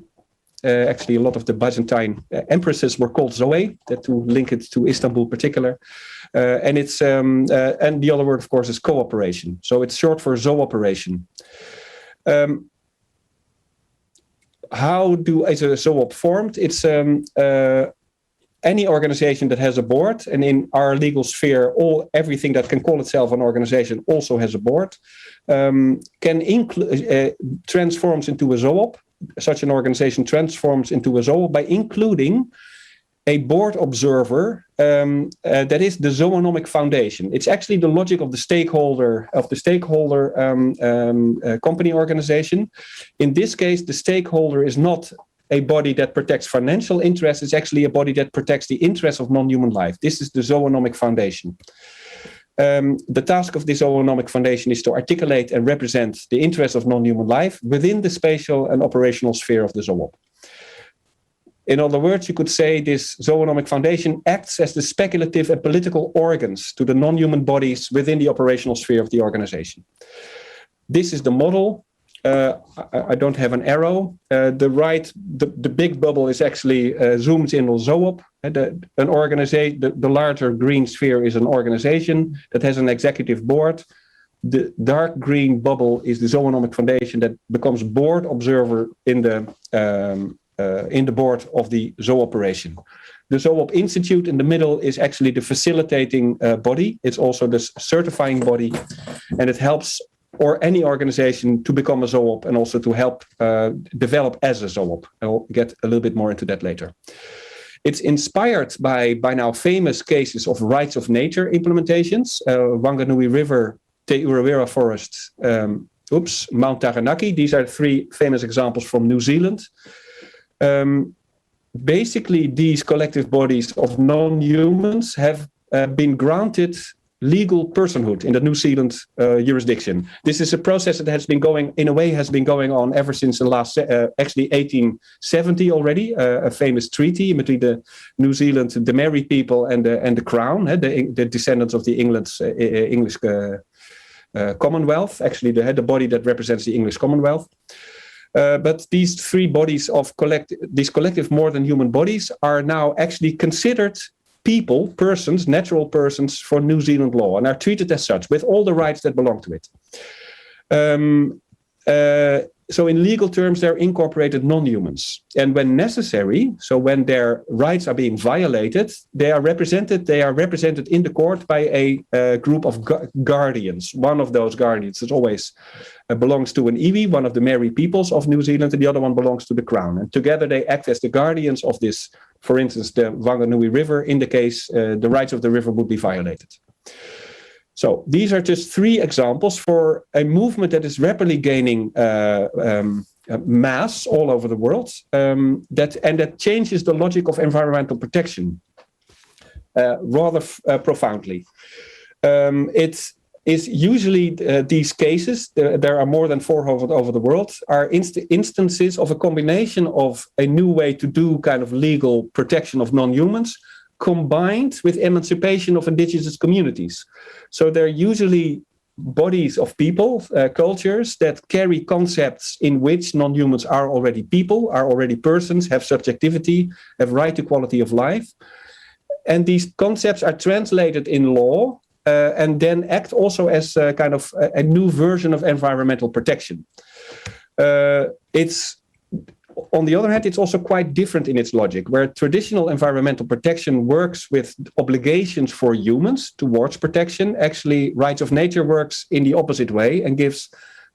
Actually, a lot of the Byzantine empresses were called Zoe, to link it to Istanbul in particular. And it's and the other word, of course, is cooperation. So it's short for Zooperation. How is a ZOOP formed? It's any organization that has a board, and in our legal sphere, everything that can call itself an organization also has a board, transforms into a zoop. Such an organization transforms into a zoop by including a board observer that is the zoonomic foundation. It's actually the logic of the stakeholder company organization. In this case, the stakeholder is not a body that protects financial interests. It's actually a body that protects the interests of non-human life. This is the zoonomic foundation. The task of the zoonomic foundation is to articulate and represent the interests of non-human life within the spatial and operational sphere of the zoop. In other words, you could say this zoonomic foundation acts as the speculative and political organs to the non-human bodies within the operational sphere of the organization. This is the model. I don't have an arrow. The big bubble is actually zoomed in on zoop. An organization, the larger green sphere is an organization that has an executive board. The dark green bubble is the zoonomic foundation that becomes board observer in the board of the zoo operation. The Zoop Institute in the middle is actually the facilitating body. It's also the certifying body, and it helps any organization to become a zoop and also to help develop as a zoop. I'll get a little bit more into that later. It's inspired by now famous cases of rights of nature implementations. Wanganui River, Te Urewera Forest, Mount Taranaki. These are 3 famous examples from New Zealand. Basically, these collective bodies of non-humans have been granted legal personhood in the New Zealand jurisdiction. This is a process that has been going on ever since the last, actually 1870 already, a famous treaty between the New Zealand, the Maori people and the Crown, the descendants of the English Commonwealth, actually the body that represents the English Commonwealth. But these 3 bodies of these collective more than human bodies are now actually considered persons, natural persons for New Zealand law, and are treated as such with all the rights that belong to it. So in legal terms, they're incorporated non-humans. And when necessary, so when their rights are being violated, they are represented in the court by a group of guardians. One of those guardians is always belongs to an iwi, one of the Maori peoples of New Zealand, and the other one belongs to the Crown. And together they act as the guardians of this, for instance, the Wanganui River. In the case, the rights of the river would be violated. So these are just 3 examples for a movement that is rapidly gaining mass all over the world, that changes the logic of environmental protection rather profoundly. It is usually these cases, there are more than 4 over the world, are instances of a combination of a new way to do kind of legal protection of non-humans combined with emancipation of indigenous communities. So they're usually bodies of people, cultures that carry concepts in which non-humans are already people, are already persons, have subjectivity, have right to quality of life. And these concepts are translated in law and then act also as a kind of a new version of environmental protection. On the other hand, it's also quite different in its logic, where traditional environmental protection works with obligations for humans towards protection. Actually, rights of nature works in the opposite way and gives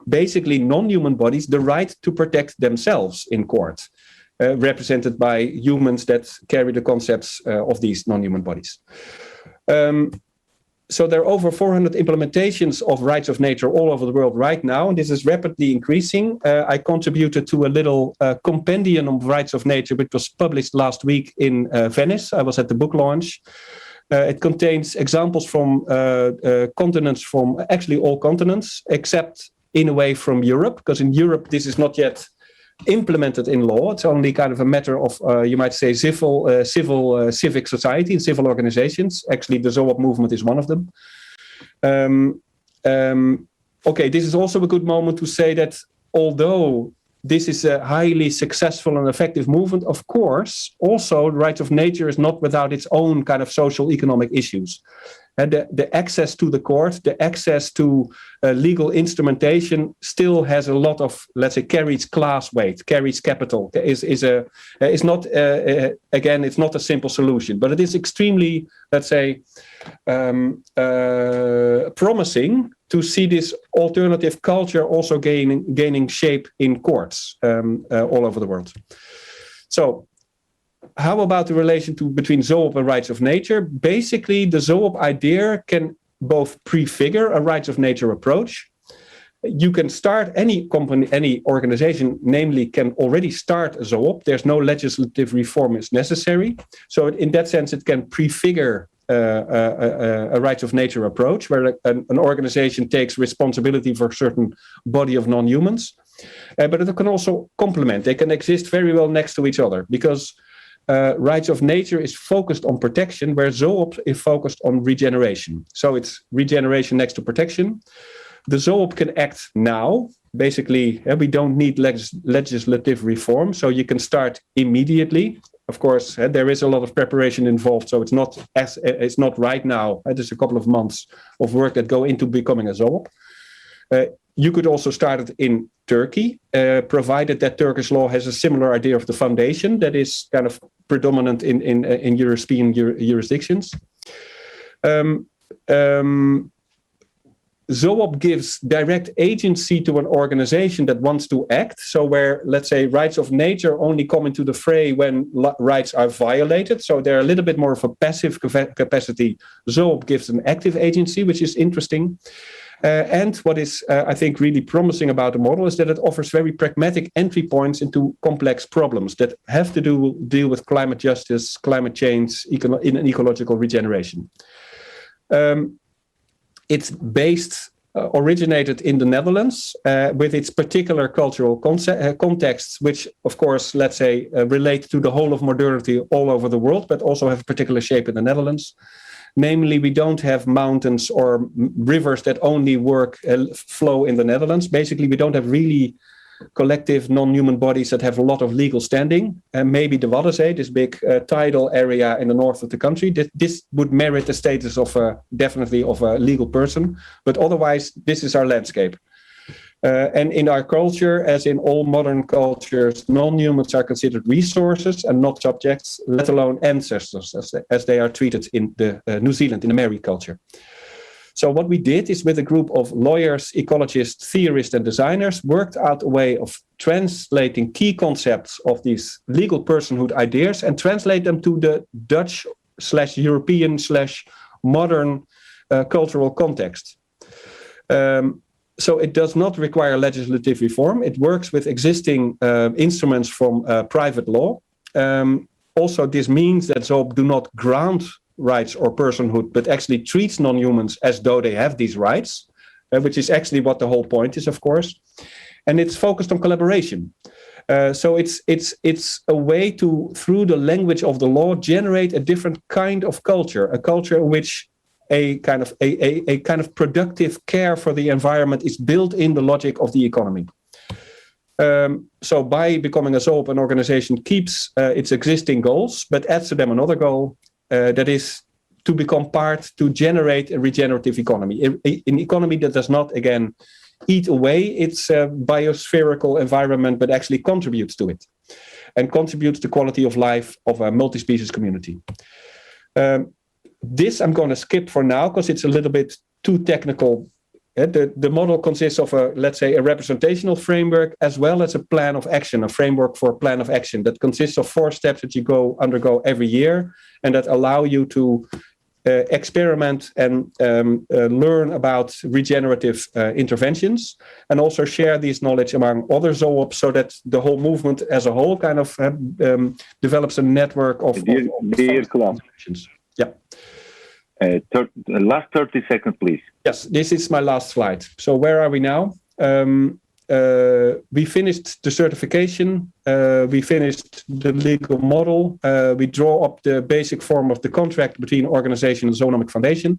basically non-human bodies the right to protect themselves in court, represented by humans that carry the concepts of these non-human bodies. So there are over 400 implementations of rights of nature all over the world right now, and this is rapidly increasing. I contributed to a little compendium of rights of nature, which was published last week in Venice. I was at the book launch. It contains examples from continents, from actually all continents, except in a way from Europe, because in Europe this is not yet implemented in law. It's only kind of a matter of, you might say, civic society and civil organizations. Actually, the Zoop movement is one of them. Okay, this is also a good moment to say that although this is a highly successful and effective movement, of course, also the rights of nature is not without its own kind of social economic issues. And the access to the court, the access to legal instrumentation still has a lot of, let's say, carries class weight, carries capital. It's not again, it's not a simple solution, but it is extremely, let's say, promising to see this alternative culture also gaining shape in courts all over the world. So, how about the relation between ZOOP and rights of nature? Basically, the ZOOP idea can both prefigure a rights of nature approach. You can start any company, any organization, namely, can already start a ZOOP. There's no legislative reform is necessary. So in that sense, it can prefigure a rights of nature approach, where an organization takes responsibility for a certain body of non-humans. But it can also complement. They can exist very well next to each other, because rights of nature is focused on protection, where ZOOP is focused on regeneration. So it's regeneration next to protection. The ZOOP can act now. Basically, we don't need legislative reform, so you can start immediately. Of course, there is a lot of preparation involved, so it's not right now. There's a couple of months of work that go into becoming a ZOOP. You could also start it in Turkey, provided that Turkish law has a similar idea of the foundation that is kind of predominant in European jurisdictions. ZOOP gives direct agency to an organization that wants to act. So where, let's say, rights of nature only come into the fray when rights are violated. So they're a little bit more of a passive capacity. ZOOP gives an active agency, which is interesting. And what is, I think, really promising about the model is that it offers very pragmatic entry points into complex problems that have to deal with climate justice, climate change, and ecological regeneration. It's originated in the Netherlands with its particular cultural contexts, which, of course, let's say, relate to the whole of modernity all over the world, but also have a particular shape in the Netherlands. Namely, we don't have mountains or rivers that only flow in the Netherlands. Basically, we don't have really collective non-human bodies that have a lot of legal standing. Maybe the Waddenzee, this big tidal area in the north of the country, this would merit the status of definitely of a legal person. But otherwise, this is our landscape. And in our culture, as in all modern cultures, non-humans are considered resources and not subjects, let alone ancestors, as they are treated in New Zealand, in the Maori culture. So what we did is, with a group of lawyers, ecologists, theorists, and designers, worked out a way of translating key concepts of these legal personhood ideas and translate them to the Dutch/European/modern cultural context. So it does not require legislative reform. It works with existing instruments from private law. Also, this means that ZOOP do not grant rights or personhood, but actually treats non-humans as though they have these rights, which is actually what the whole point is, of course. And it's focused on collaboration. So it's a way to, through the language of the law, generate a different kind of culture, a culture in which a kind of productive care for the environment is built in the logic of the economy. So by becoming a ZOOP, an organization keeps its existing goals, but adds to them another goal, that is to become part, to generate a regenerative economy. An economy that does not, again, eat away its biospherical environment, but actually contributes to it and contributes to the quality of life of a multi-species community. This I'm going to skip for now because it's a little bit too technical. The model consists of let's say, a representational framework as well as a plan of action, a framework for a plan of action that consists of 4 steps that you undergo every year and that allow you to experiment and learn about regenerative interventions, and also share this knowledge among other ZOOPs so that the whole movement as a whole kind of develops a network of interventions. Yeah. Last 30 seconds, please. Yes, this is my last slide. So where are we now? We finished the certification. We finished the legal model. We draw up the basic form of the contract between organization and Zoonomic Foundation.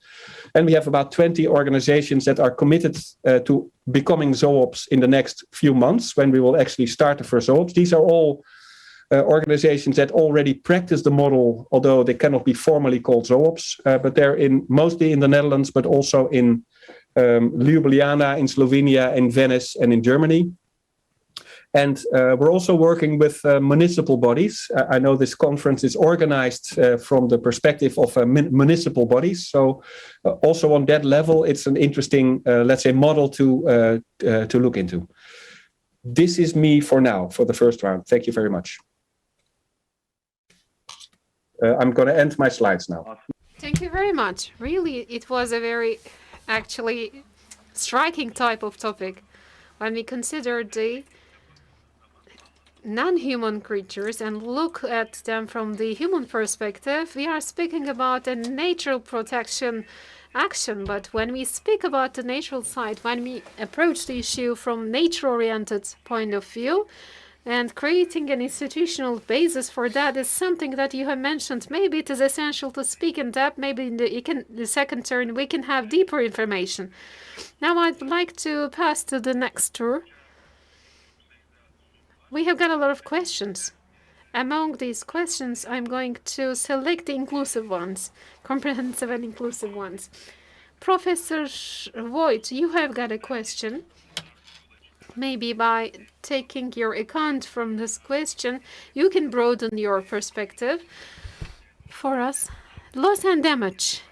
And we have about 20 organizations that are committed to becoming ZOOPs in the next few months when we will actually start the first ZOOPs. These are all organizations that already practice the model, although they cannot be formally called ZOOPs, but they're mostly in the Netherlands, but also in Ljubljana, in Slovenia, in Venice, and in Germany. And we're also working with municipal bodies. I know this conference is organized from the perspective of municipal bodies. So also on that level, it's an interesting, let's say, model to look into. This is me for now, for the first round. Thank you very much. I'm going to end my slides now. Thank you very much. Really, it was a very, actually, striking type of topic. When we consider the non-human creatures and look at them from the human perspective, we are speaking about a natural protection action. But when we speak about the natural side, when we approach the issue from nature-oriented point of view, and creating an institutional basis for that is something that you have mentioned. Maybe it is essential to speak in depth. Maybe in the second turn we can have deeper information. Now I'd like to pass to the next tour. We have got a lot of questions. Among these questions, I'm going to select the inclusive ones, comprehensive and inclusive ones. Professor Voigt, you have got a question. Maybe by taking your account from this question, you can broaden your perspective for us. Loss and damage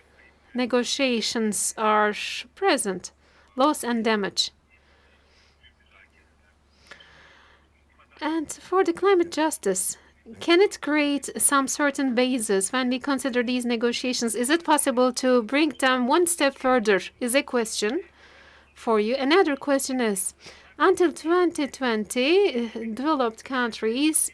negotiations are present. Loss and damage. And for the climate justice, can it create some certain basis when we consider these negotiations? Is it possible to bring them one step further? Is a question for you. Another question is, until 2020, developed countries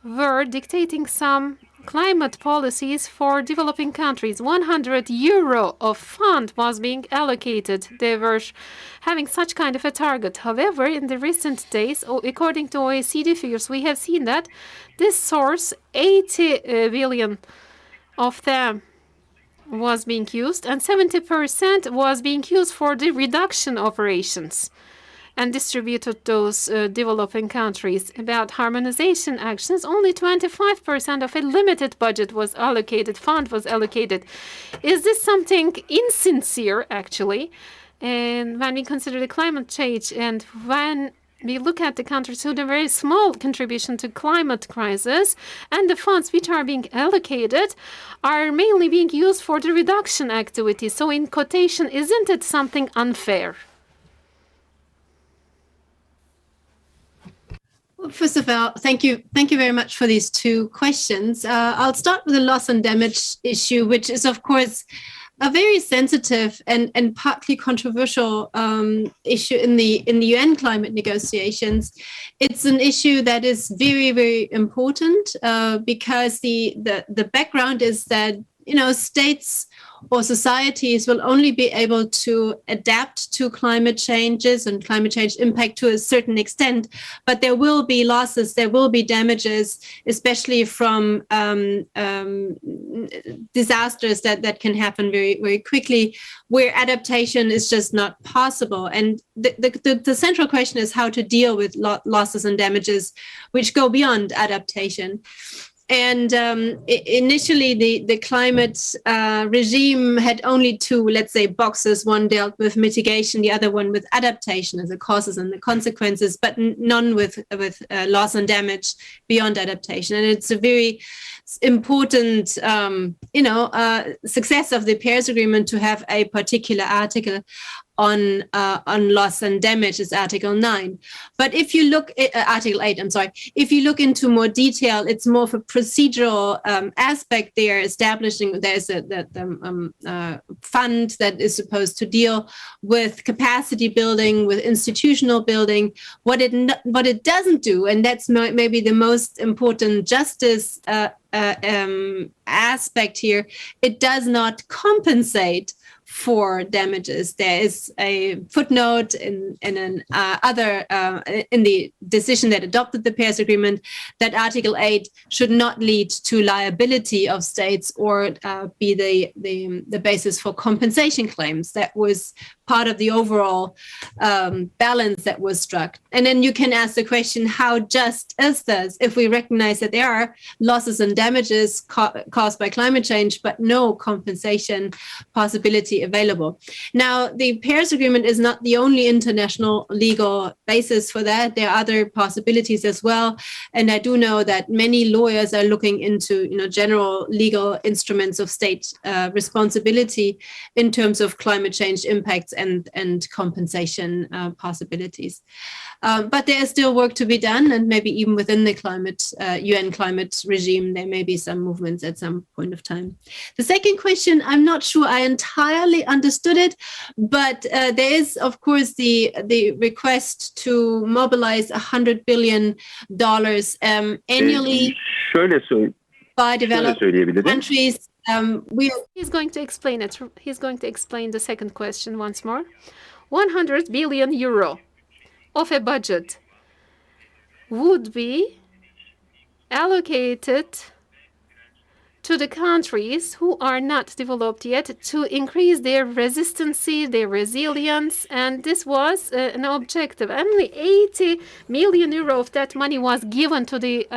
were dictating some climate policies for developing countries. 100 euro of fund was being allocated. They were having such kind of a target. However, in the recent days, according to OECD figures, we have seen that this source, 80 billion of them was being used, and 70% was being used for the reduction operations and distributed those developing countries. About harmonization actions, only 25% of a limited budget was allocated, fund was allocated. Is this something insincere, actually? And when we consider the climate change and when we look at the countries who do a very small contribution to climate crisis, and the funds which are being allocated are mainly being used for the reduction activities. So in quotation, isn't it something unfair? Well, first of all, thank you very much for these two questions. I'll start with the loss and damage issue, which is, of course, a very sensitive and partly controversial issue in the UN climate negotiations. It's an issue that is very, very important because the background is that, you know, states or societies will only be able to adapt to climate changes and climate change impact to a certain extent, but there will be losses, there will be damages, especially from disasters that can happen very, very quickly, where adaptation is just not possible. And the central question is how to deal with losses and damages which go beyond adaptation. And initially, the climate regime had only two, let's say, boxes. One dealt with mitigation, the other one with adaptation as the causes and the consequences, but none with loss and damage beyond adaptation. And it's a very important, success of the Paris Agreement to have a particular article on loss and damage is Article 9. But if you look at Article 8, I'm sorry, if you look into more detail, it's more of a procedural aspect there, establishing there's a fund that is supposed to deal with capacity building, with institutional building. What it doesn't do, and that's maybe the most important justice aspect here, it does not compensate for damages. There is a footnote in the decision that adopted the Paris Agreement that Article 8 should not lead to liability of states or be the basis for compensation claims. That was part of the overall balance that was struck. And then you can ask the question, how just is this if we recognize that there are losses and damages caused by climate change, but no compensation possibility available? Now, the Paris Agreement is not the only international legal basis for that. There are other possibilities as well. And I do know that many lawyers are looking into, general legal instruments of state responsibility in terms of climate change impacts and compensation possibilities. But there is still work to be done, and maybe even within the UN climate regime, there may be some movements at some point of time. The second question, I'm not sure I entirely understood it, but there is, of course, the request to mobilize $100 billion annually by developed countries. He's going to explain it. He's going to explain the second question once more. 100 billion euro of a budget would be allocated to the countries who are not developed yet to increase their resistancy, their resilience, and this was an objective. Only 80 million euro of that money was given to the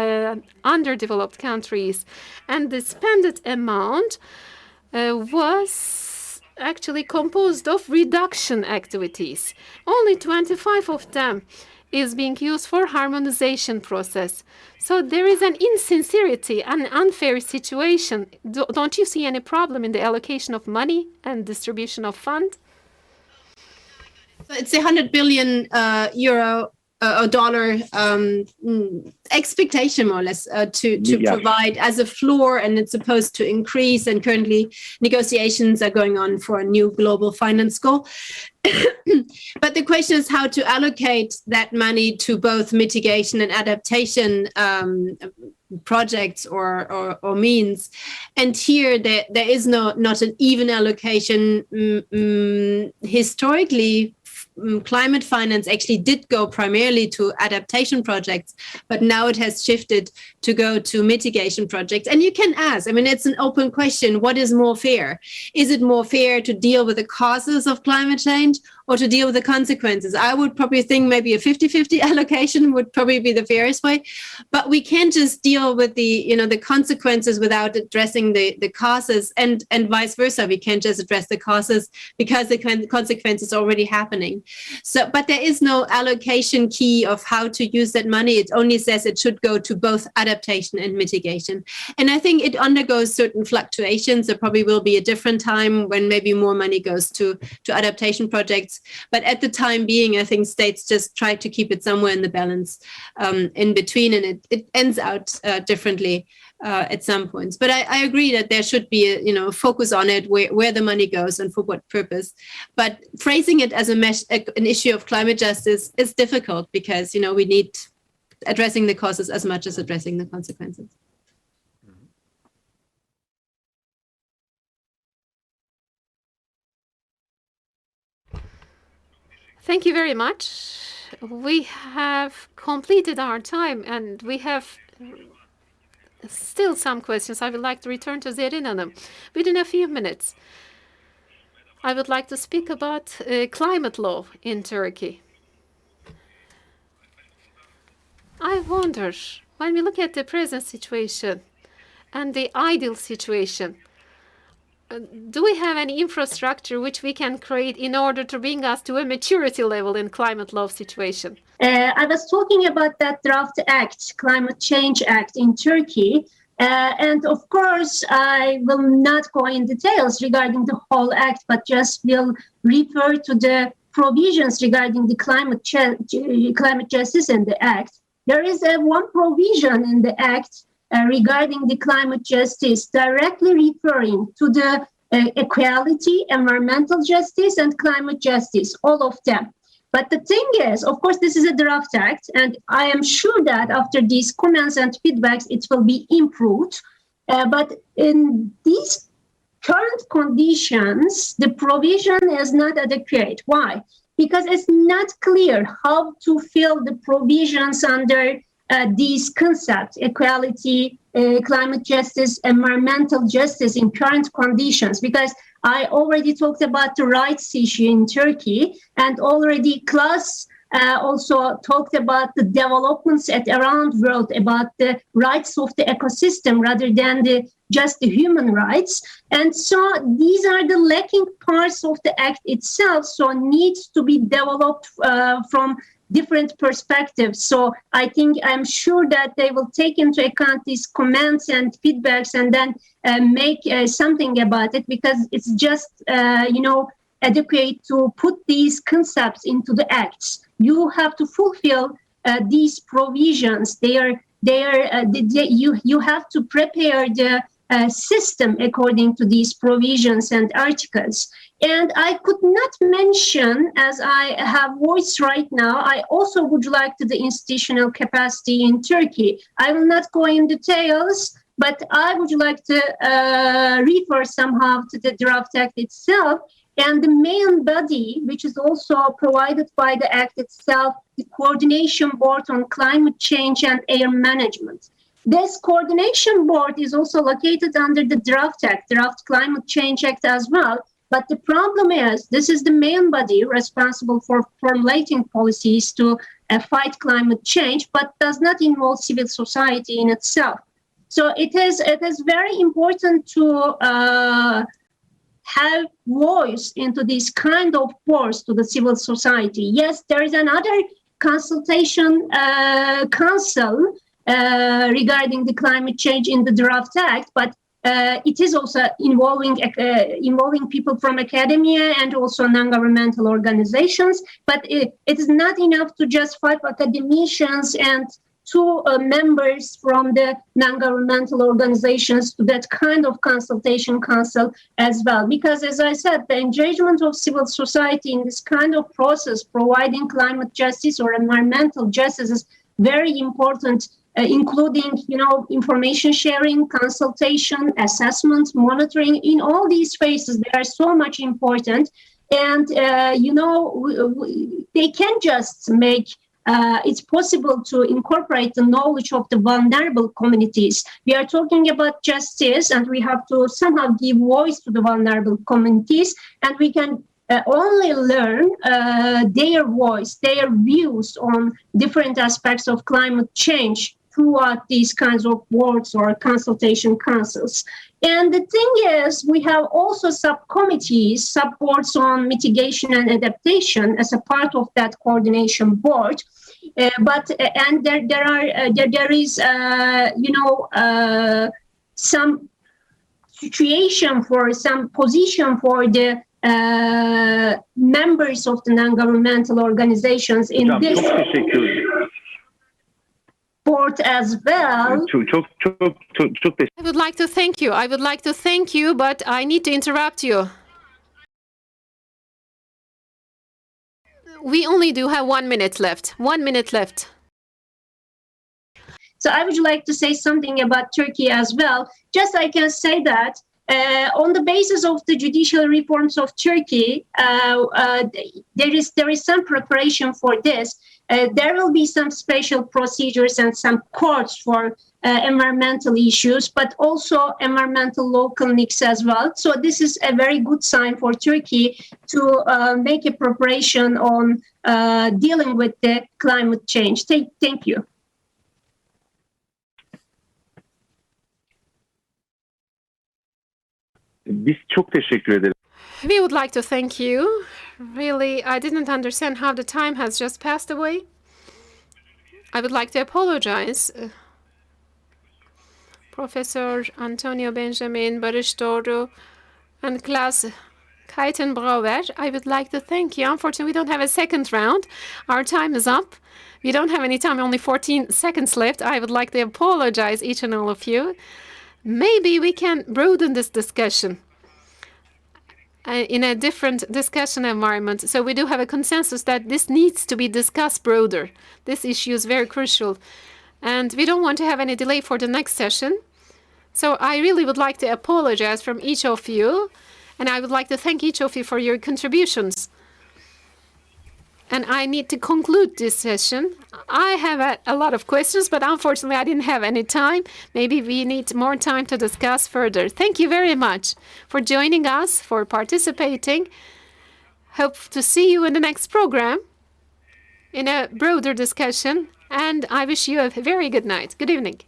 underdeveloped countries, and the spent amount was actually composed of reduction activities. Only 25 of them is being used for harmonization process. So there is an insincerity, an unfair situation. Don't you see any problem in the allocation of money and distribution of fund? So it's 100 billion euro or dollar expectation, more or less, to provide as a floor, and it's supposed to increase. And currently negotiations are going on for a new global finance goal. But the question is how to allocate that money to both mitigation and adaptation projects or means. And here there is not an even allocation. Historically, climate finance actually did go primarily to adaptation projects, but now it has shifted to go to mitigation projects. And you can ask, it's an open question, what is more fair? Is it more fair to deal with the causes of climate change or to deal with the consequences? I would probably think maybe a 50-50 allocation would probably be the fairest way, but we can't just deal with the consequences without addressing the causes, and vice versa. We can't just address the causes because the consequences are already happening. So, but there is no allocation key of how to use that money. It only says it should go to both adaptation and mitigation. And I think it undergoes certain fluctuations. There probably will be a different time when maybe more money goes to adaptation projects. But at the time being, I think states just try to keep it somewhere in the balance in between, and it ends out differently at some points. But I agree that there should be a focus on it, where the money goes and for what purpose. But phrasing it as an issue of climate justice is difficult because we need addressing the causes as much as addressing the consequences. Thank you very much. We have completed our time and we have still some questions. I would like to return to Zerrin Hanım within a few minutes. I would like to speak about climate law in Turkey. I wonder, when we look at the present situation and the ideal situation, do we have any infrastructure which we can create in order to bring us to a maturity level in climate law situation? I was talking about that draft act, Climate Change Act in Turkey. And of course, I will not go in details regarding the whole act, but just will refer to the provisions regarding the climate justice in the act. There is one provision in the act regarding the climate justice directly referring to the equality, environmental justice, and climate justice, all of them. But the thing is, of course, this is a draft act, and I am sure that after these comments and feedbacks, it will be improved. But in these current conditions, the provision is not adequate. Why? Because it's not clear how to fill the provisions under these concepts, equality, climate justice, environmental justice in current conditions, because I already talked about the rights issue in Turkey, and already Klaus also talked about the developments at around world about the rights of the ecosystem rather than just the human rights. And so these are the lacking parts of the act itself, so needs to be developed from different perspectives. So I'm sure that they will take into account these comments and feedbacks and then make something about it, because it's just, adequate to put these concepts into the acts. You have to fulfill these provisions. You have to prepare the system according to these provisions and articles. And I could not mention, as I have voice right now, I also would like to the institutional capacity in Turkey. I will not go in details, but I would like to refer somehow to the draft act itself. And the main body, which is also provided by the act itself, the Coordination Board on Climate Change and Air Management. This coordination board is also located under the draft act, Draft Climate Change Act as well. But the problem is, this is the main body responsible for formulating policies to fight climate change, but does not involve civil society in itself. So it is very important to have voice into this kind of force to the civil society. Yes, there is another consultation council regarding the climate change in the draft act, but it is also involving people from academia and also non-governmental organizations. But it is not enough to just 5 academicians and 2 members from the non-governmental organizations to that kind of consultation council as well. Because as I said, the engagement of civil society in this kind of process, providing climate justice or environmental justice, is very important, including, information sharing, consultation, assessment, monitoring. In all these phases, they are so much important. And, they can just make it's possible to incorporate the knowledge of the vulnerable communities. We are talking about justice, and we have to somehow give voice to the vulnerable communities, and we can only learn their voice, their views on different aspects of climate change throughout these kinds of boards or consultation councils. And the thing is, we have also subcommittees, subboards on mitigation and adaptation as a part of that coordination board. But there is some situation for some position for the members of the non-governmental organizations in Hocam, this çok teşekkür board as well. Çok teşekkür. I would like to thank you. I would like to thank you, but I need to interrupt you. We only do have 1 minute left. 1 minute left. So I would like to say something about Turkey as well. Just I can say that on the basis of the judicial reforms of Turkey, there is some preparation for this. There will be some special procedures and some courts for environmental issues, but also environmental law clinics as well. So this is a very good sign for Turkey to make a preparation on dealing with the climate change. Thank you. Biz çok teşekkür ederiz. We would like to thank you. Really, I didn't understand how the time has just passed away. I would like to apologize. Professor Antonio Benjamin, Barış Doğru, and Klaus Keitenbrauer, I would like to thank you. Unfortunately, we don't have a second round. Our time is up. We don't have any time, only 14 seconds left. I would like to apologize, each and all of you. Maybe we can broaden this discussion in a different discussion environment. So we do have a consensus that this needs to be discussed broader. This issue is very crucial. And we don't want to have any delay for the next session. So I really would like to apologize from each of you. And I would like to thank each of you for your contributions. And I need to conclude this session. I have a lot of questions, but unfortunately I didn't have any time. Maybe we need more time to discuss further. Thank you very much for joining us, for participating. Hope to see you in the next program in a broader discussion. And I wish you a very good night. Good evening.